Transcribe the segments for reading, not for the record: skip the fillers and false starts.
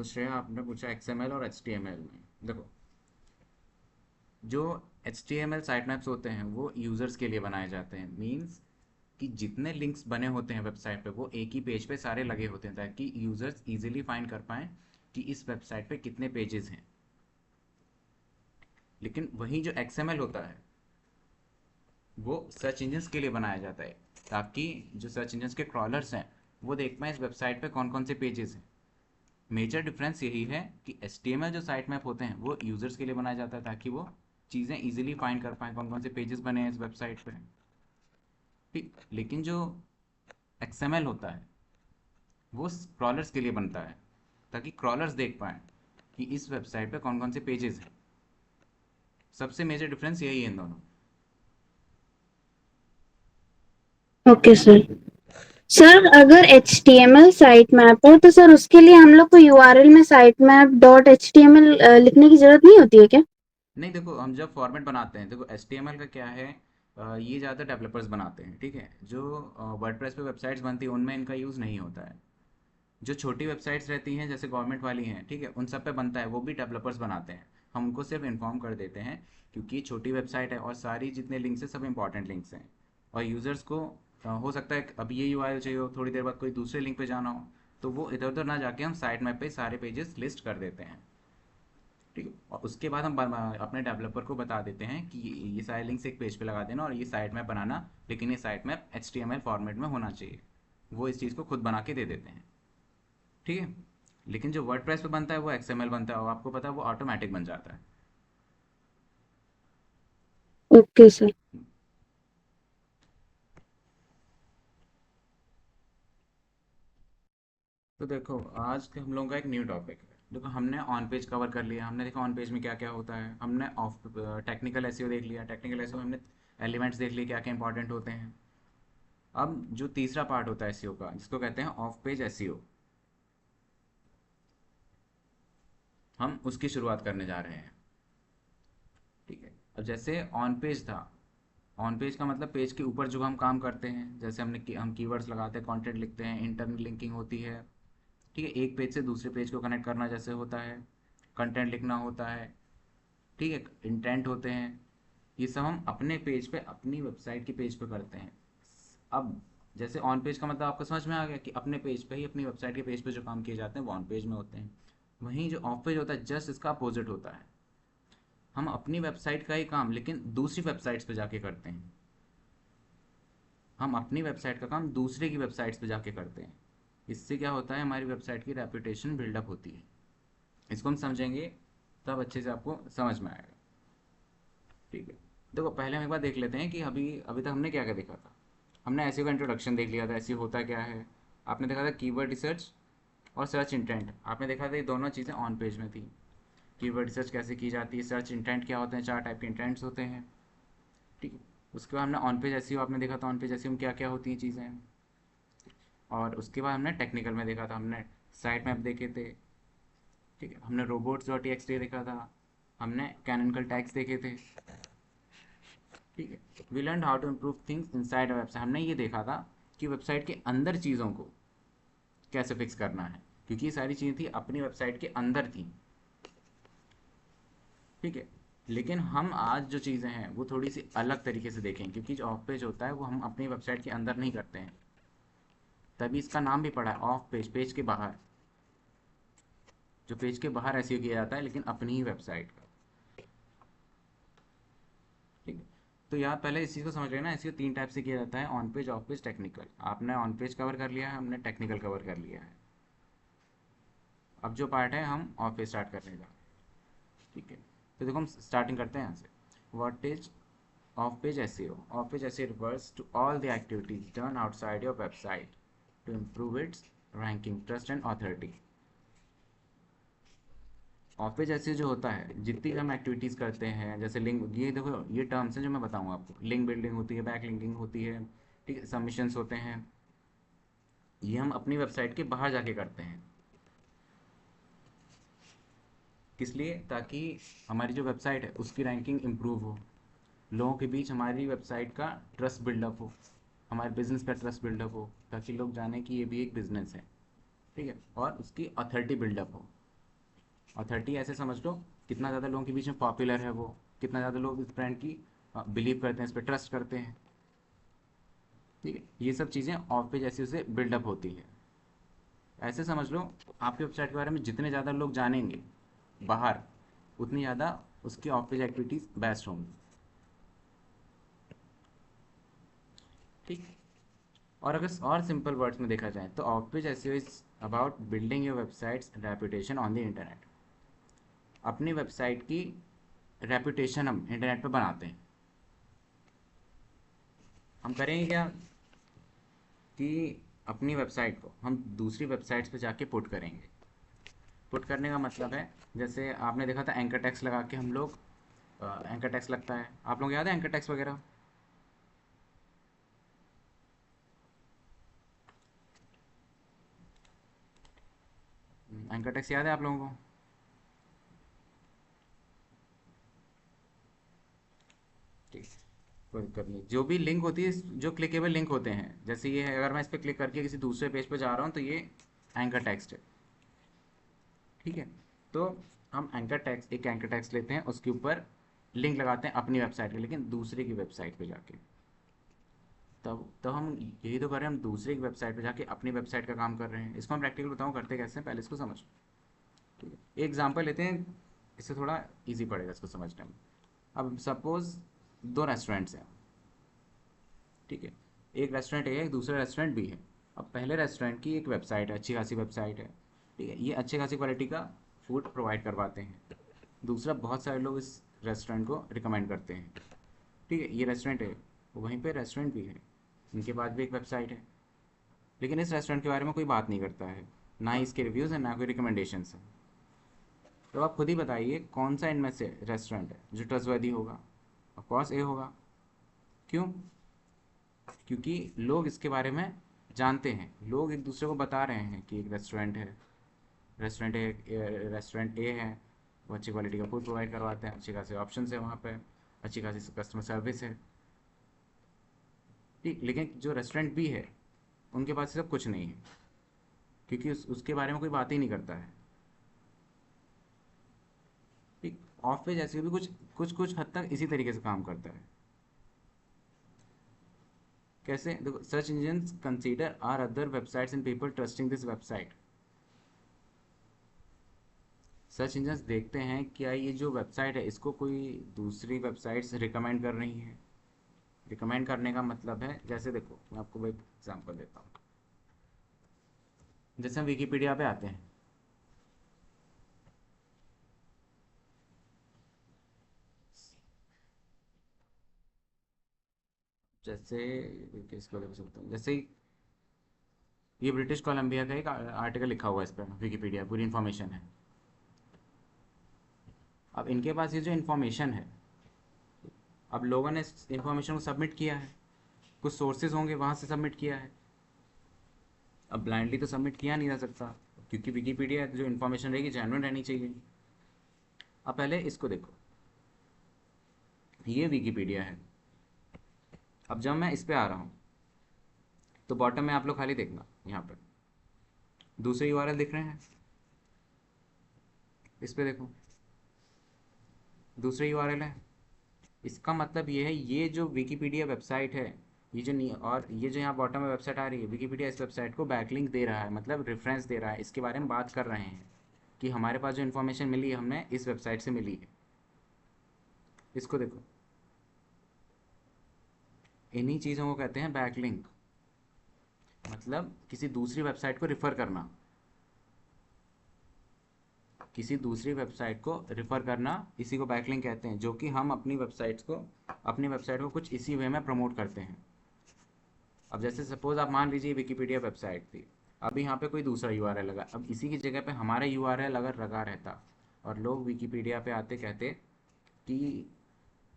तो श्रेया आपने पूछा XML और HTML में। देखो, जो HTML साइट मैप्स होते हैं वो यूज़र्स के लिए बनाए जाते हैं। मीन्स कि जितने लिंक्स बने होते हैं वेबसाइट पे वो एक ही पेज पे सारे लगे होते हैं ताकि यूज़र्स इजीली फाइंड कर पाएँ कि इस वेबसाइट पे कितने पेजेस हैं। लेकिन वही जो XML होता है वो सर्च इंजन्स के लिए बनाया जाता है ताकि जो सर्च इंजन्स के क्रॉलर्स हैं वो देख पाएँ इस वेबसाइट पे कौन कौन से पेजेस हैं। मेजर डिफरेंस यही है कि HTML जो साइट मैप होते हैं वो यूज़र्स के लिए बनाया जाता है ताकि वो चीज़ें इजीली फाइंड कर पाएँ कौन कौन से पेजेस बने हैं इस वेबसाइट पे। ठीक, लेकिन जो XML होता है वो क्रॉलर्स के लिए बनता है ताकि क्रॉलर्स देख पाएँ कि इस वेबसाइट पे कौन कौन से पेजेस हैं। सबसे मेजर डिफरेंस यही है इन दोनों। Okay sir. सर अगर HTML साइट मैप हो तो सर उसके लिए हम लोग को URL में साइट मैप डॉट HTML लिखने की जरूरत नहीं होती है क्या? नहीं, देखो हम जब फॉर्मेट बनाते हैं, देखो HTML का क्या है, ये ज़्यादा डेवलपर्स बनाते हैं, ठीक है। जो वर्डप्रेस पे वेबसाइट्स बनती है उनमें इनका यूज़ नहीं होता है। जो छोटी वेबसाइट्स रहती हैं जैसे गवर्नमेंट वाली हैं, ठीक है, उन सब पे बनता है, वो भी डेवलपर्स बनाते हैं। हम उनको सिर्फ इन्फॉर्म कर देते हैं क्योंकि ये छोटी वेबसाइट है और सारी जितने लिंक्स हैं सब इंपॉर्टेंट लिंक्स हैं। और यूज़र्स को हो सकता है कि अब ये यूआरएल चाहिए हो, थोड़ी देर बाद कोई दूसरे लिंक पे जाना हो, तो वो इधर उधर ना जाके हम साइट मैप पे सारे पेजेस लिस्ट कर देते हैं। ठीक है, और उसके बाद हम अपने डेवलपर को बता देते हैं कि ये सारे लिंक्स एक पेज पे लगा देना और ये साइट मैप बनाना, लेकिन ये साइट मैप HTML फॉर्मेट में होना चाहिए। वो इस चीज़ को खुद बना के दे देते हैं। ठीक है, लेकिन जो वर्डप्रेस पे बनता है वो XML बनता है और आपको पता है वो ऑटोमेटिक बन जाता है। Okay sir. तो देखो, आज के हम लोगों का एक न्यू टॉपिक है। देखो, हमने ऑन पेज कवर कर लिया, हमने देखा ऑन पेज में क्या क्या होता है, हमने ऑफ टेक्निकल एसईओ देख लिया, टेक्निकल एसईओ हमने एलिमेंट्स देख लिए क्या क्या इंपॉर्टेंट होते हैं। अब जो तीसरा पार्ट होता है एसईओ का जिसको कहते हैं ऑफ पेज एसईओ, हम उसकी शुरुआत करने जा रहे हैं। ठीक है, अब जैसे ऑन पेज था, ऑन पेज का मतलब पेज के ऊपर जो हम काम करते हैं, जैसे हम कीवर्ड्स लगाते हैं, कंटेंट लिखते हैं, इंटरनल लिंकिंग होती है। ठीक है, एक पेज से दूसरे पेज को कनेक्ट करना जैसे होता है, कंटेंट लिखना होता है। ठीक है, इंटेंट होते हैं। ये सब हम अपने पेज पे, अपनी वेबसाइट के पेज पे करते हैं। अब जैसे ऑन पेज का मतलब आपको समझ में आ गया कि अपने पेज पे ही, अपनी वेबसाइट के पेज पे जो काम किए जाते हैं वो ऑन पेज में होते हैं। वहीं जो ऑफ पेज होता है जस्ट इसका अपोजिट होता है। हम अपनी वेबसाइट का ही काम लेकिन दूसरी वेबसाइट्स पे जाके करते हैं। हम अपनी वेबसाइट का काम दूसरे की वेबसाइट्स पे जाके करते हैं। इससे क्या होता है, हमारी वेबसाइट की रेपुटेशन बिल्डअप होती है। इसको हम समझेंगे तब अच्छे से आपको समझ में आएगा। ठीक है, देखो पहले हम एक बार देख लेते हैं कि अभी अभी तक हमने क्या क्या देखा था। हमने एसईओ का इंट्रोडक्शन देख लिया था, एसईओ होता क्या है। आपने देखा था कीवर्ड रिसर्च और सर्च इंटेंट, आपने देखा था ये दोनों चीज़ें ऑन पेज में थी। कीवर्ड रिसर्च कैसे की जाती है, सर्च इंटेंट क्या होते हैं, 4 टाइप के इंटेंट्स होते हैं। ठीक है, उसके बाद हमने ऑन पेज एसईओ, आपने देखा था ऑन पेज एसईओ में क्या क्या होती हैं चीज़ें। और उसके बाद हमने टेक्निकल में देखा था, हमने साइट मैप देखे थे। ठीक है, हमने रोबोट्स डॉट टी देखा था, हमने कैननिकल टैग्स देखे थे। ठीक है, we learn how to improve things inside a website, हमने ये देखा था कि वेबसाइट के अंदर चीज़ों को कैसे फिक्स करना है, क्योंकि ये सारी चीज़ें थी अपनी वेबसाइट के अंदर थी। ठीक है, लेकिन हम आज जो चीज़ें हैं वो थोड़ी सी अलग तरीके से देखें, क्योंकि जो ऑफ पेज होता है वो हम अपनी वेबसाइट के अंदर नहीं करते हैं। तभी इसका नाम भी पड़ा है ऑफ पेज, पेज के बाहर। जो पेज के बाहर ऐसे किया जाता है लेकिन अपनी ही वेबसाइट का। ठीक है, तो यहाँ पहले इस चीज़ को समझ लेना, इसको 3 टाइप से किया जाता है, on page, of page, technical. आपने ऑन पेज कवर कर लिया है, हमने टेक्निकल कवर कर लिया है। अब जो पार्ट है हम ऑफ पेज स्टार्ट करने जा रहे हैं। ठीक है, तो देखो हम स्टार्टिंग करते हैं यहाँ से। What is of page SEO? Of page SEO refers to all the activities done outside your website to improve its ranking, trust and authority. Of page SEO जो होता है, जितनी हम एक्टिविटीज़ करते हैं, जैसे लिंक, ये देखो ये टर्म्स हैं जो मैं बताऊंगा आपको, लिंक बिल्डिंग होती है, बैक लिंकिंग होती है, ठीक है, सबमिशंस होते हैं, ये हम अपनी वेबसाइट के बाहर जाके करते हैं। किस लिए? ताकि हमारी जो वेबसाइट है उसकी रैंकिंग इम्प्रूव हो, लोगों के बीच हमारी वेबसाइट का ट्रस्ट बिल्डअप हो, हमारे बिजनेस का ट्रस्ट बिल्डअप हो, ताकि लोग जाने कि ये भी एक बिजनेस है। ठीक है, और उसकी अथॉरिटी बिल्डअप हो। ऑथेंटिक ऐसे समझ लो कितना ज़्यादा लोगों के बीच में पॉपुलर है वो, कितना ज़्यादा लोग इस ब्रांड की बिलीव करते हैं, इस पर ट्रस्ट करते हैं। ठीक है, ये सब चीज़ें ऑफ पेज ऐसे उसे बिल्डअप होती है। ऐसे समझ लो आपकी वेबसाइट के बारे में जितने ज़्यादा लोग जानेंगे बाहर, उतनी ज़्यादा उसकी ऑफ पेज एक्टिविटीज़ बेस्ट होंगी। ठीक। और अगर और सिंपल वर्ड्स में देखा जाए तो of page SEO is about building your websites reputation on the internet. अपनी वेबसाइट की रेपुटेशन हम इंटरनेट पे बनाते हैं। हम करेंगे क्या कि अपनी वेबसाइट को हम दूसरी वेबसाइट्स पे जाके पुट करेंगे। पुट करने का मतलब है, जैसे आपने देखा था एंकर टैक्स लगा के हम लोग, एंकर टैक्स लगता है, आप लोग याद है एंकर टैक्स वगैरह? एंकर टैक्स याद है आप लोगों को? ठीक, कोई दिक्कत नहीं। जो भी लिंक होती है, जो क्लिकेबल लिंक होते हैं, जैसे ये है, अगर मैं इस पर क्लिक करके किसी दूसरे पेज पे जा रहा हूँ तो ये एंकर टेक्स्ट है। ठीक है, तो हम एंकर टैक्स, एक एंकर टैक्स लेते हैं, उसके ऊपर लिंक लगाते हैं अपनी वेबसाइट के, लेकिन दूसरे की वेबसाइट पे जाके। तब हम यही तो कर रहे हैं, हम दूसरे की वेबसाइट पे जाके अपनी वेबसाइट का काम कर रहे हैं। इसको हम प्रैक्टिकल बताऊँ करते कैसे हैं, पहले इसको समझ। ठीक है, एक एग्जांपल लेते हैं, इससे थोड़ा इजी पड़ेगा इसको समझने में। अब सपोज दो रेस्टोरेंट्स हैं। ठीक है, एक रेस्टोरेंट ए है, एक दूसरा रेस्टोरेंट बी है। अब पहले रेस्टोरेंट की एक वेबसाइट है, अच्छी खासी वेबसाइट है। ठीक है, ये अच्छी खासी क्वालिटी का फूड प्रोवाइड करवाते हैं। दूसरा, बहुत सारे लोग इस रेस्टोरेंट को रिकमेंड करते हैं। ठीक है, ये रेस्टोरेंट है, वहीं पे रेस्टोरेंट भी है, इनके पास भी एक वेबसाइट है, लेकिन इस रेस्टोरेंट के बारे में कोई बात नहीं करता है, ना ही इसके रिव्यूज़ हैं, ना कोई रिकमेंडेशंस हैं। तो आप खुद ही बताइए कौन सा इनमें से रेस्टोरेंट है जो ट्रस्टवर्दी होगा? ऑफकोर्स ए होगा। क्यों? क्योंकि लोग इसके बारे में जानते हैं, लोग एक दूसरे को बता रहे हैं कि एक रेस्टोरेंट है, रेस्टोरेंट ए है, वो अच्छी क्वालिटी का फूड प्रोवाइड करवाते हैं, अच्छी खासी ऑप्शन है वहाँ पे, अच्छी खासी कस्टमर सर्विस है। ठीक, लेकिन जो रेस्टोरेंट भी है उनके पास ये सब कुछ नहीं है, क्योंकि उसके बारे में कोई बात ही नहीं करता है। ठीक, ऑफ पेज ऐसे भी कुछ कुछ कुछ हद तक इसी तरीके से काम करता है। कैसे देखो, search engine consider are other websites and people trusting this website. Search engine देखते हैं क्या ये जो वेबसाइट है इसको कोई दूसरी वेबसाइट्स रिकमेंड कर रही हैं। रिकमेंड करने का मतलब है, जैसे देखो मैं आपको एक एग्जांपल देता हूँ। जैसे हम विकीपीडिया पे आते हैं, जैसे किसको ले सकता हूँ, जैसे ये ब्रिटिश कोलंबिया का एक आर्टिकल लिखा हुआ है इस पर, विकीपीडिया पूरी इन्फॉर्मेशन है। अब इनके पास ये जो इन्फॉर्मेशन है, अब लोगों ने इस इन्फॉर्मेशन को सबमिट किया है, कुछ सोर्सेज होंगे वहाँ से सबमिट किया है। अब ब्लाइंडली तो सबमिट किया नहीं जा सकता, क्योंकि विकीपीडिया जो इन्फॉर्मेशन रहेगी जेन्युइन रहनी चाहिए। अब पहले इसको देखो, ये विकीपीडिया है। अब जब मैं इस पे आ रहा हूँ तो बॉटम में आप लोग खाली देखना, यहाँ पर दूसरे यूआरएल दिख रहे हैं, इस पे देखो दूसरे यूआरएल है। इसका मतलब ये है, ये जो विकीपीडिया वेबसाइट है, ये जो नहीं, और ये जो यहाँ बॉटम में वेबसाइट आ रही है, विकीपीडिया इस वेबसाइट को बैकलिंक दे रहा है, मतलब रेफरेंस दे रहा है, इसके बारे में बात कर रहे हैं कि हमारे पास जो इन्फॉर्मेशन मिली है हमें इस वेबसाइट से मिली है। इसको देखो, इन्हीं चीज़ों को कहते हैं बैकलिंक, मतलब किसी दूसरी वेबसाइट को रिफ़र करना, किसी दूसरी वेबसाइट को रिफ़र करना, इसी को बैकलिंक कहते हैं, जो कि हम अपनी वेबसाइट को कुछ इसी वे में प्रमोट करते हैं। अब जैसे सपोज आप मान लीजिए विकीपीडिया वेबसाइट थी, अब यहाँ पे कोई दूसरा यूआरएल लगा, अब इसी की जगह पे हमारा यूआरएल अगर लगा रहता और लोग विकीपीडिया पे आते कहते कि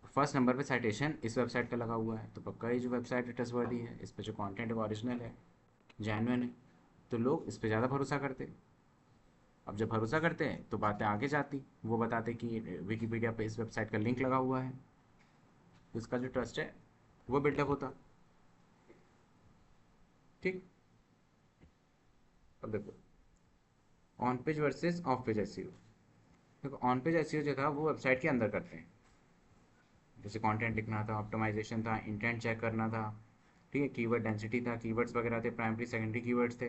फर्स्ट नंबर पे साइटेशन इस वेबसाइट पे लगा हुआ है, तो पक्का ये जो वेबसाइट है ट्रस्टवर्दी है, इस पे जो कंटेंट है वो ओरिजिनल है, जेन्युइन है, तो लोग इस पे ज़्यादा भरोसा करते। अब जब भरोसा करते हैं तो बातें आगे जाती, वो बताते कि विकीपीडिया पे इस वेबसाइट का लिंक लगा हुआ है, तो इसका जो ट्रस्ट है वो बिल्डअप होता। ठीक, अब देखो on page versus of page SEO. देखो ऑन पेज एसईओ जो था वो वेबसाइट के अंदर करते हैं, जैसे कंटेंट लिखना था, ऑप्टिमाइजेशन था, इंटेंट चेक करना था, ठीक है, कीवर्ड डेंसिटी था, कीवर्ड्स वगैरह थे, प्राइमरी सेकेंडरी कीवर्ड्स थे।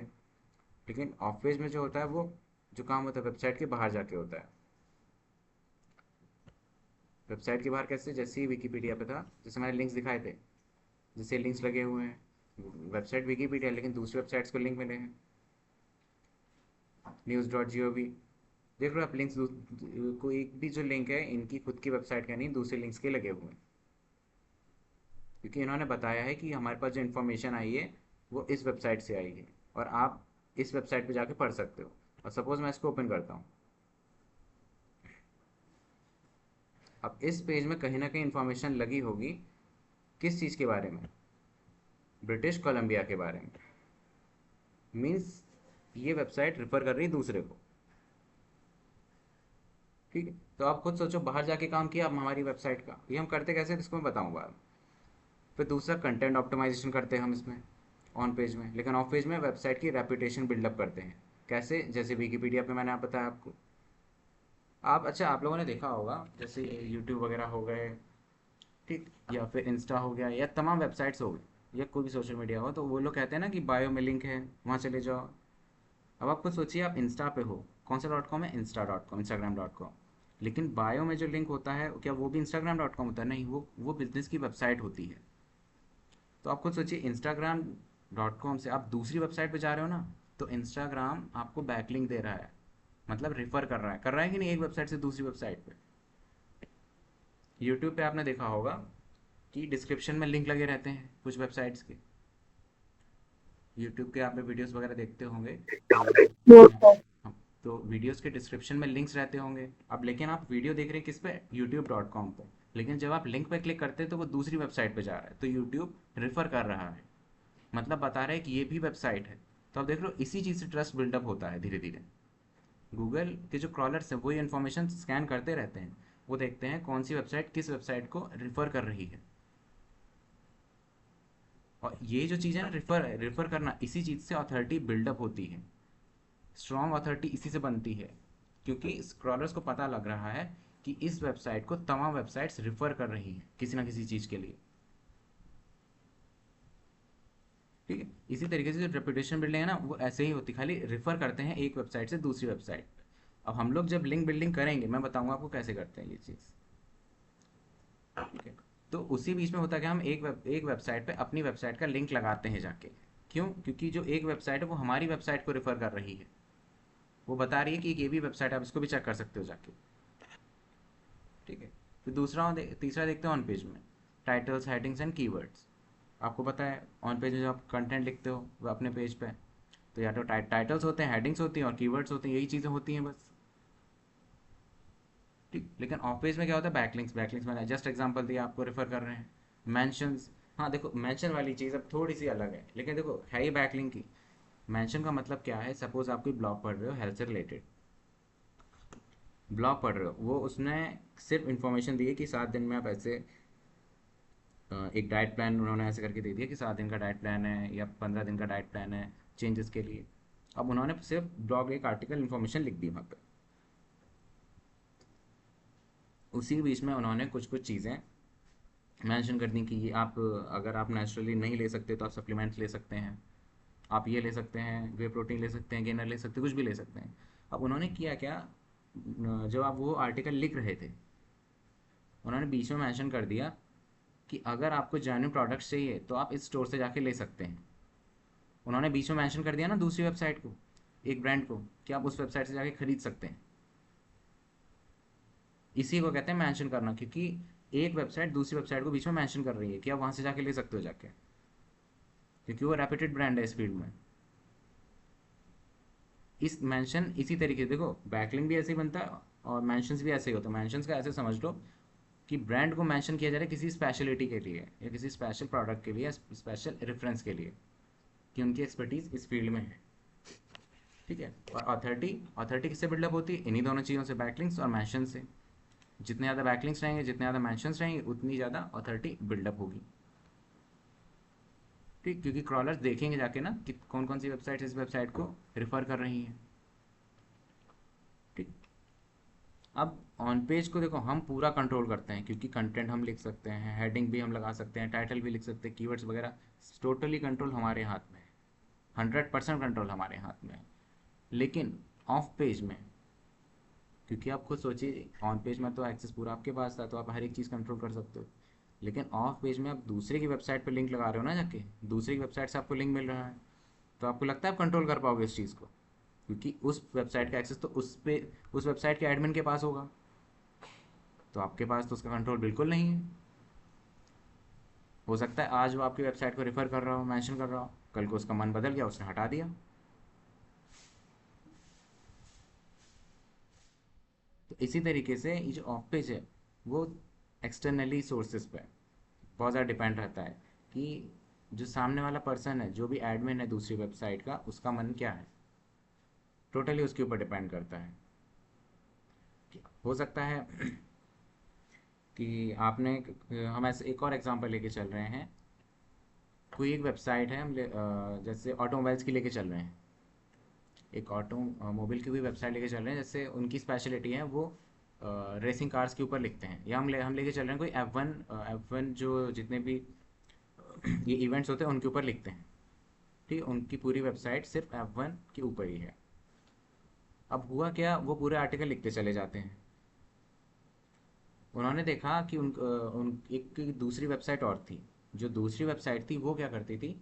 लेकिन ऑफ पेज में जो होता है वो जो काम होता है वेबसाइट के बाहर जाके होता है। वेबसाइट के बाहर कैसे, जैसे ही विकीपीडिया पे था, जैसे मैंने लिंक्स दिखाए थे, जैसे लिंक्स लगे हुए हैं, वेबसाइट विकीपीडिया लेकिन दूसरी वेबसाइट्स को लिंक मिले हैं, news.gov। देख रहे हो आप लिंक्स, कोई एक भी जो लिंक है इनकी खुद की वेबसाइट का नहीं, दूसरे लिंक्स के लगे हुए हैं, क्योंकि इन्होंने बताया है कि हमारे पास जो इन्फॉर्मेशन आई है वो इस वेबसाइट से आई है और आप इस वेबसाइट पे जाके पढ़ सकते हो। और सपोज मैं इसको ओपन करता हूँ, अब इस पेज में कहीं ना कहीं इन्फॉर्मेशन लगी होगी, किस चीज़ के बारे में, ब्रिटिश कोलंबिया के बारे में। मीन्स ये वेबसाइट रिफर कर रही है दूसरे को, ठीक है। तो आप खुद सोचो, बाहर जाके काम किया अब हमारी वेबसाइट का, ये हम करते कैसे इसको मैं बताऊंगा। फिर दूसरा कंटेंट ऑप्टिमाइजेशन करते हैं हम इसमें ऑन पेज में, लेकिन ऑफ पेज में वेबसाइट की रेपुटेशन बिल्डअप करते हैं। कैसे, जैसे विकीपीडिया पे मैंने आप बताया आपको। आप अच्छा आप लोगों ने देखा होगा जैसे यूट्यूब वगैरह हो गए, ठीक, या फिर इंस्टा हो गया, या तमाम वेबसाइट्स हो गई, या कोई भी सोशल मीडिया हो, तो वो लोग कहते हैं ना कि बायो में लिंक है, वहाँ चले जाओ। अब आप खुद सोचिए, आप इंस्टा पे हो, कौन सा .com है, इंस्टा.com, instagram.com, लेकिन बायो में जो लिंक होता है क्या वो भी instagram.com होता है? नहीं, वो बिजनेस की वेबसाइट होती है। तो आप खुद सोचिए, instagram.com से आप दूसरी वेबसाइट पे जा रहे हो ना, तो इंस्टाग्राम आपको बैकलिंक दे रहा है, मतलब रिफ़र कर रहा है कि नहीं, एक वेबसाइट से दूसरी वेबसाइट पे। यूट्यूब पे आपने देखा होगा कि डिस्क्रिप्शन में लिंक लगे रहते हैं कुछ वेबसाइट्स के, यूट्यूब के आप वीडियोस वगैरह देखते होंगे तो, वो हाँ, तो हाँ, तो वीडियोस के डिस्क्रिप्शन में लिंक्स रहते होंगे। अब लेकिन आप वीडियो देख रहे हैं किस पे, यूट्यूब.com पे, लेकिन जब आप लिंक पे क्लिक करते हैं तो वो दूसरी वेबसाइट पे जा रहा है, तो यूट्यूब रिफ़र कर रहा है, मतलब बता रहा है कि ये भी वेबसाइट है। तो आप देख लो, इसी चीज़ से ट्रस्ट बिल्डअप होता है धीरे धीरे। गूगल के जो क्रॉलर्स हैं वो ये इन्फॉर्मेशन स्कैन करते रहते हैं, वो देखते हैं कौन सी वेबसाइट किस वेबसाइट को रिफ़र कर रही है। और ये जो चीज़ है ना, रिफ़र रिफ़र करना, इसी चीज़ से अथॉरिटी बिल्डअप होती है, स्ट्रॉन्ग अथॉरिटी इसी से बनती है, क्योंकि स्क्रॉलर्स को पता लग रहा है कि इस वेबसाइट को तमाम वेबसाइट्स रिफ़र कर रही हैं किसी ना किसी चीज़ के लिए, ठीक है। इसी तरीके से जो रेपुटेशन बिल्डिंग है ना, वो ऐसे ही होती, खाली रिफ़र करते हैं एक वेबसाइट से दूसरी वेबसाइट। अब हम लोग जब लिंक बिल्डिंग करेंगे, मैं बताऊंगा आपको कैसे करते हैं ये चीज़, ठीक है। तो उसी बीच में होता है कि हम एक वेबसाइट पे अपनी वेबसाइट का लिंक लगाते हैं जाके। क्यों? क्योंकि जो एक वेबसाइट है वो हमारी वेबसाइट को रेफ़र कर रही है, वो बता रही है कि एक ये भी वेबसाइट है, आप इसको भी चेक कर सकते हो जाके, ठीक है। फिर तीसरा देखते हैं ऑन पेज में, टाइटल्स, हेडिंग्स एंड कीवर्ड्स। आपको पता है ऑन पेज में जब आप कंटेंट लिखते हो वो अपने पेज पे, तो या तो टाइटल्स होते हैं, हेडिंग्स होती हैं और कीवर्ड्स होती हैं, यही चीज़ें होती हैं बस, ठीक। लेकिन ऑफ पेज में क्या होता है, बैकलिंक्स मैंने जस्ट एग्जांपल दिया आपको, रेफर कर रहे हैं। मेंशंस, हाँ देखो मेंशन वाली चीज़ अब थोड़ी सी अलग है, लेकिन देखो है ही बैकलिंक की। मेंशन का मतलब क्या है, सपोज आप कोई ब्लॉग पढ़ रहे हो हेल्थ से रिलेटेड, ब्लॉग पढ़ रहे हो, वो उसने सिर्फ इन्फॉर्मेशन दी है कि 7 दिन में आप ऐसे, एक डाइट प्लान उन्होंने ऐसे करके दे दिया कि 7 दिन का डाइट प्लान है या 15 दिन का डाइट प्लान है चेंजेस के लिए। अब उन्होंने सिर्फ ब्लॉग एक आर्टिकल इन्फॉर्मेशन लिख दी वहाँ पे, उसी बीच में उन्होंने कुछ कुछ चीज़ें मेंशन कर दी कि ये आप, अगर आप नेचुरली नहीं ले सकते तो आप सप्लीमेंट्स ले सकते हैं, आप ये ले सकते हैं, वे प्रोटीन ले सकते हैं, गेनर ले सकते हैं, कुछ भी ले सकते हैं। अब उन्होंने किया क्या, जब आप वो आर्टिकल लिख रहे थे, उन्होंने बीच में मेंशन कर दिया कि अगर आपको जेन्युइन प्रोडक्ट्स चाहिए तो आप इस स्टोर से जाके ले सकते हैं। उन्होंने बीच में मेंशन कर दिया ना दूसरी वेबसाइट को, एक ब्रांड को, कि आप उस वेबसाइट से जाके खरीद सकते हैं। इसी को कहते हैं मेंशन करना, क्योंकि एक वेबसाइट दूसरी वेबसाइट को बीच में मेंशन कर रही है कि आप वहाँ से जाके ले सकते हो जाके, क्योंकि वो रेप्यूटेड ब्रांड है इस फील्ड में। इस मेंशन इसी तरीके से देखो, बैकलिंक भी ऐसे ही बनता है और मेंशंस भी ऐसे ही होता है। मेंशंस का ऐसे समझ लो कि ब्रांड को मेंशन किया जा रहा है किसी स्पेशलिटी के लिए या किसी स्पेशल प्रोडक्ट के लिए या स्पेशल रेफरेंस के लिए, कि उनकी एक्सपर्टीज़ इस फील्ड में है, ठीक है। और अथॉरिटी किससे बिल्डअप होती है, इन्हीं दोनों चीज़ों से, बैकलिंक्स और मेंशन से। जितने ज़्यादा बैकलिंक्स रहेंगे, जितने ज़्यादा मेंशंस रहेंगे, उतनी ज़्यादा अथॉरिटी बिल्डअप होगी, ठीक। क्योंकि क्रॉलर्स देखेंगे जाके ना कि कौन कौन सी वेबसाइट इस वेबसाइट को रिफ़र कर रही हैं, ठीक। अब ऑन पेज को देखो हम पूरा कंट्रोल करते हैं, क्योंकि कंटेंट हम लिख सकते हैं, हेडिंग भी हम लगा सकते हैं, टाइटल भी लिख सकते हैं, कीवर्ड्स वगैरह, टोटली कंट्रोल हमारे हाथ में है, 100% कंट्रोल हमारे हाथ में है। लेकिन ऑफ पेज में, क्योंकि आप खुद सोचिए ऑन पेज में तो एक्सेस पूरा आपके पास था, तो आप हर एक चीज़ कंट्रोल कर सकते हो। लेकिन ऑफ पेज में आप दूसरे की वेबसाइट पर लिंक लगा रहे हो ना, जाके दूसरी की वेबसाइट से आपको लिंक मिल रहा है, तो आपको लगता है आप कंट्रोल कर पाओगे इस चीज़ को? क्योंकि उस वेबसाइट का एक्सेस तो उस वेबसाइट के एडमिन के पास होगा, तो आपके पास तो उसका कंट्रोल बिल्कुल नहीं है। हो सकता है आज वो आपकी वेबसाइट को रेफर कर रहा हो, मेंशन कर रहा हो, कल को उसका मन बदल गया, उसने हटा दिया। तो इसी तरीके से ये जो ऑफ पेज है वो एक्सटर्नली सोर्सेज पे बहुत ज़्यादा डिपेंड रहता है कि जो सामने वाला पर्सन है, जो भी एडमिन है दूसरी वेबसाइट का, उसका मन क्या है, टोटली उसके ऊपर डिपेंड करता है। हो सकता है कि आपने हम ऐसे एक और एग्जांपल लेके चल रहे हैं। कोई एक वेबसाइट है, जैसे ऑटोमोबाइल्स की लेके चल रहे हैं, एक ऑटोमोबाइल की कोई वेबसाइट लेके चल रहे हैं, जैसे उनकी स्पेशलिटी है वो रेसिंग कार्स के ऊपर लिखते हैं, या हम लेके चल रहे हैं कोई F1 जो जितने भी ये इवेंट्स होते हैं उनके ऊपर लिखते हैं। ठीक है, उनकी पूरी वेबसाइट सिर्फ F1 के ऊपर ही है। अब हुआ क्या, वो पूरे आर्टिकल लिखते चले जाते हैं। उन्होंने देखा कि उन एक दूसरी वेबसाइट और थी, जो दूसरी वेबसाइट थी वो क्या करती थी,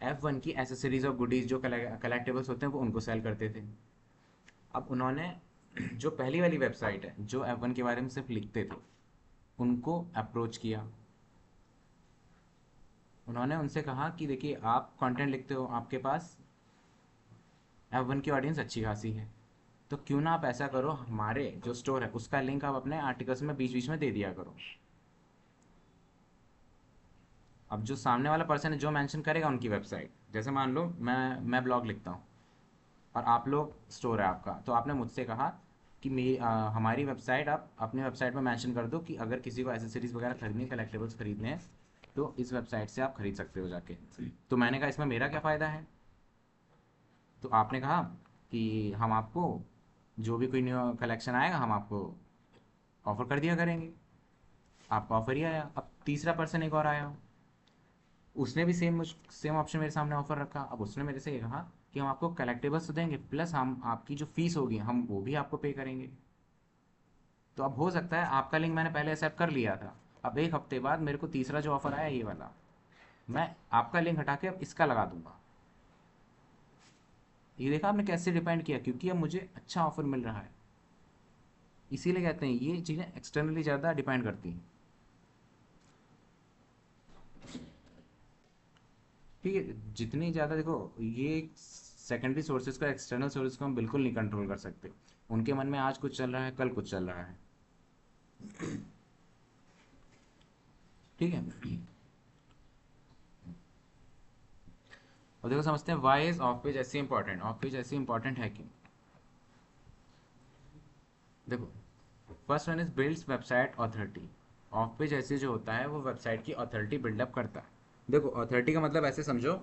F1 की एसेसरीज और गुडीज जो कलेक्टेबल्स होते हैं वो उनको सेल करते थे। अब उन्होंने जो पहली वाली वेबसाइट है जो F1 के बारे में सिर्फ लिखते थे, उनको अप्रोच किया। उन्होंने उनसे कहा कि देखिए आप कंटेंट लिखते हो, आपके पास F1 की ऑडियंस अच्छी खासी है, तो क्यों ना आप ऐसा करो, हमारे जो स्टोर है उसका लिंक आप अपने आर्टिकल्स में बीच बीच में दे दिया करो। अब जो सामने वाला पर्सन है जो मेंशन करेगा उनकी वेबसाइट, जैसे मान लो मैं ब्लॉग लिखता हूँ और आप लोग स्टोर है आपका, तो आपने मुझसे कहा कि हमारी वेबसाइट आप अपनी वेबसाइट में मेंशन कर दो कि अगर किसी को एसेसरीज वगैरह खरीदनी है, कलेक्टेबल्स खरीदने हैं, तो इस वेबसाइट से आप खरीद सकते हो जाके। तो मैंने कहा इसमें मेरा क्या फ़ायदा है? तो आपने कहा कि हम आपको जो भी कोई न्यू कलेक्शन आएगा हम आपको ऑफ़र कर दिया करेंगे। आपका ऑफ़र ही आया। अब तीसरा पर्सन एक और आया, उसने भी सेम ऑप्शन मेरे सामने ऑफ़र रखा। अब उसने मेरे से ये कहा कि हम आपको कलेक्टेबल्स तो देंगे, प्लस हम आपकी जो फ़ीस होगी हम वो भी आपको पे करेंगे। तो अब हो सकता है आपका लिंक मैंने पहले एक्सेप्ट कर लिया था, अब एक हफ्ते बाद मेरे को तीसरा जो ऑफ़र आया ये वाला, मैं आपका लिंक हटा के अब इसका लगा दूंगा। ये देखा आपने कैसे डिपेंड किया, क्योंकि अब मुझे अच्छा ऑफ़र मिल रहा है। इसीलिए कहते हैं ये चीज़ें एक्सटर्नली ज़्यादा डिपेंड करती हैं। ठीक है, जितनी ज़्यादा देखो, ये सेकेंडरी सोर्सेज का, एक्सटर्नल सोर्सेज को हम बिल्कुल नहीं कंट्रोल कर सकते। उनके मन में आज कुछ चल रहा है, कल कुछ चल रहा है। ठीक है। और देखो समझते हैं वाई इज ऑफ पेज ऐसे इंपॉर्टेंट, ऑफ पेज ऐसे इंपॉर्टेंट है क्यों। देखो, first one is builds website authority. Of page ऐसे जो होता है वो वेबसाइट की ऑथोरिटी बिल्डअप करता है। देखो ऑथोरिटी का मतलब ऐसे समझो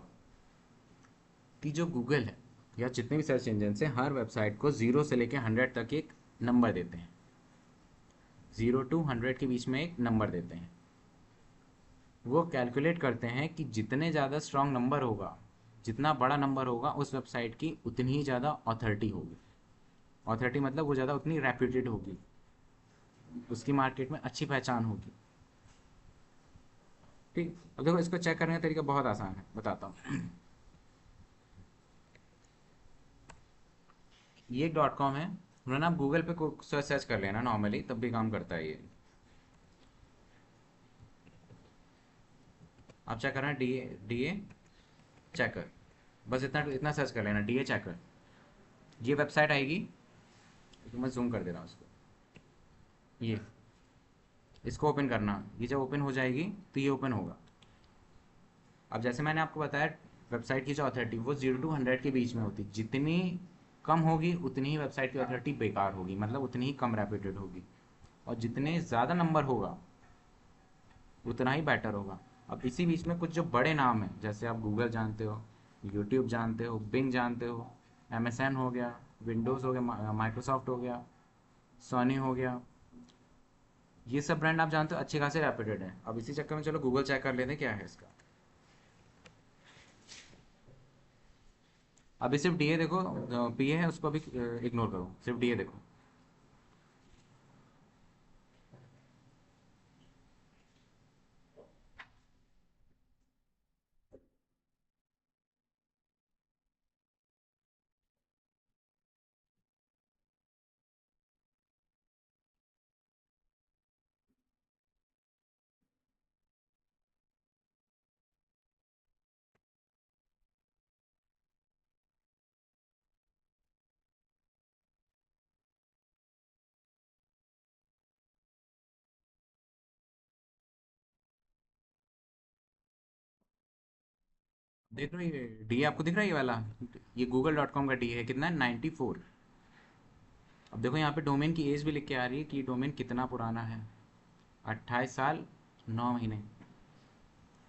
कि जो गूगल है या जितने भी सर्च इंजन है, हर वेबसाइट को 0 से लेकर 100 तक एक नंबर देते हैं। 0 to 100 के बीच में एक नंबर देते हैं। वो कैलकुलेट करते हैं कि जितने ज़्यादा स्ट्रॉन्ग नंबर होगा, जितना बड़ा नंबर होगा, उस वेबसाइट की उतनी ही ज़्यादा ऑथोरिटी होगी। ऑथोरिटी मतलब वो ज़्यादा उतनी रेप्यूटेड होगी, उसकी मार्केट में अच्छी पहचान होगी। ठीक, अब देखो इसको चेक करने का तरीका बहुत आसान है, बताता हूँ। ये एक .com है, उन्होंने आप गूगल पे सर्च कर लेना नॉर्मली, तब भी काम करता है ये। आप चेक करना डी ए चेकर, बस इतना इतना सर्च कर लेना, डी ए चेकर। ये वेबसाइट आएगी, तो मैं जूम कर दे रहा हूँ इसको। ये इसको ओपन करना, ये जब ओपन हो जाएगी तो ये ओपन होगा। अब जैसे मैंने आपको बताया, वेबसाइट की जो अथॉरिटी वो 0 to 100 के बीच में होती, जितनी कम होगी उतनी ही वेबसाइट की अथॉरिटी बेकार होगी, मतलब उतनी ही कम रेप्यूटेड होगी। और जितने ज़्यादा नंबर होगा उतना ही बेटर होगा। अब इसी बीच में कुछ जो बड़े नाम हैं, जैसे आप गूगल जानते हो, यूट्यूब जानते हो, बिंग जानते हो, MSN हो गया, विंडोज़ हो गया, माइक्रोसॉफ्ट हो गया, सोनी हो गया, ये सब ब्रांड आप जानते हो अच्छे खासे रेप्यूटेड है। अब इसी चक्कर में चलो गूगल चेक कर लेते हैं क्या है इसका। अभी सिर्फ डीए देखो, पीए है उसको अभी इग्नोर करो, सिर्फ डीए देखो। देख रहे हो ये डीए आपको दिख रहा है ये वाला, ये google.com का डीए है, कितना है 94। अब देखो यहाँ पे डोमेन की एज भी लिख के आ रही है कि डोमेन कितना पुराना है, 28 साल 9 महीने।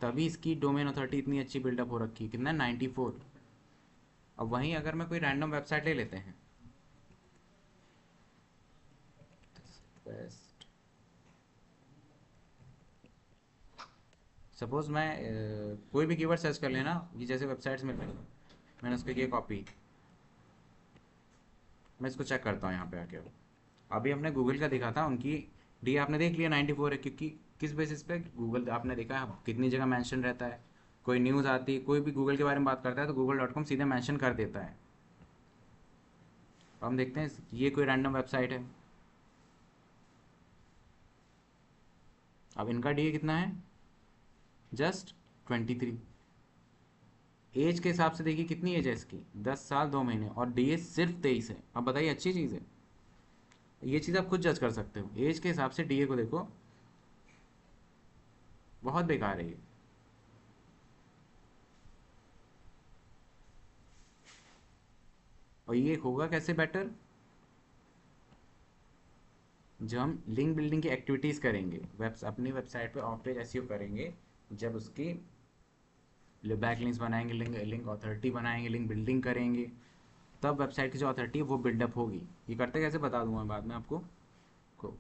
तभी इसकी डोमेन अथॉरिटी इतनी अच्छी बिल्डअप हो रखी है, कितना 94। अब वहीं अगर मैं कोई रैंडम वेबसाइट ले लेते हैं, सपोज मैं कोई भी कीवर्ड सर्च कर लेना, ये जैसे वेबसाइट्स में मैंने उसको किया कॉपी, मैं इसको चेक करता हूँ यहाँ पे आके। अभी हमने गूगल का देखा था, उनकी डी आपने देख लिया 94 है, क्योंकि किस बेसिस पे गूगल आपने देखा है कितनी जगह मेंशन रहता है। कोई न्यूज़ आती, कोई भी गूगल के बारे में बात करता है तो google.com सीधे मेंशन कर देता है। अब हम देखते हैं ये कोई रैंडम वेबसाइट है, अब इनका डी कितना है, जस्ट 23। एज के हिसाब से देखिए कितनी एज है इसकी, 10 साल 2 महीने, और डी सिर्फ 23 है। अब बताइए अच्छी चीज़ है, ये चीज़ आप खुद जज कर सकते हो, एज के हिसाब से डीए को देखो, बहुत बेकार है ये। और ये होगा कैसे बेटर, जब हम लिंक बिल्डिंग की एक्टिविटीज़ करेंगे, अपनी वेबसाइट पे ऑफ पेज एसईओ करेंगे, जब उसकी बैक लिंक्स बनाएंगे, लिंक लिंक अथॉरिटी बनाएंगे, लिंक बिल्डिंग करेंगे, तब वेबसाइट की जो अथॉरिटी है वो बिल्डअप होगी। ये करते कैसे बता दूंगा बाद में आपको को।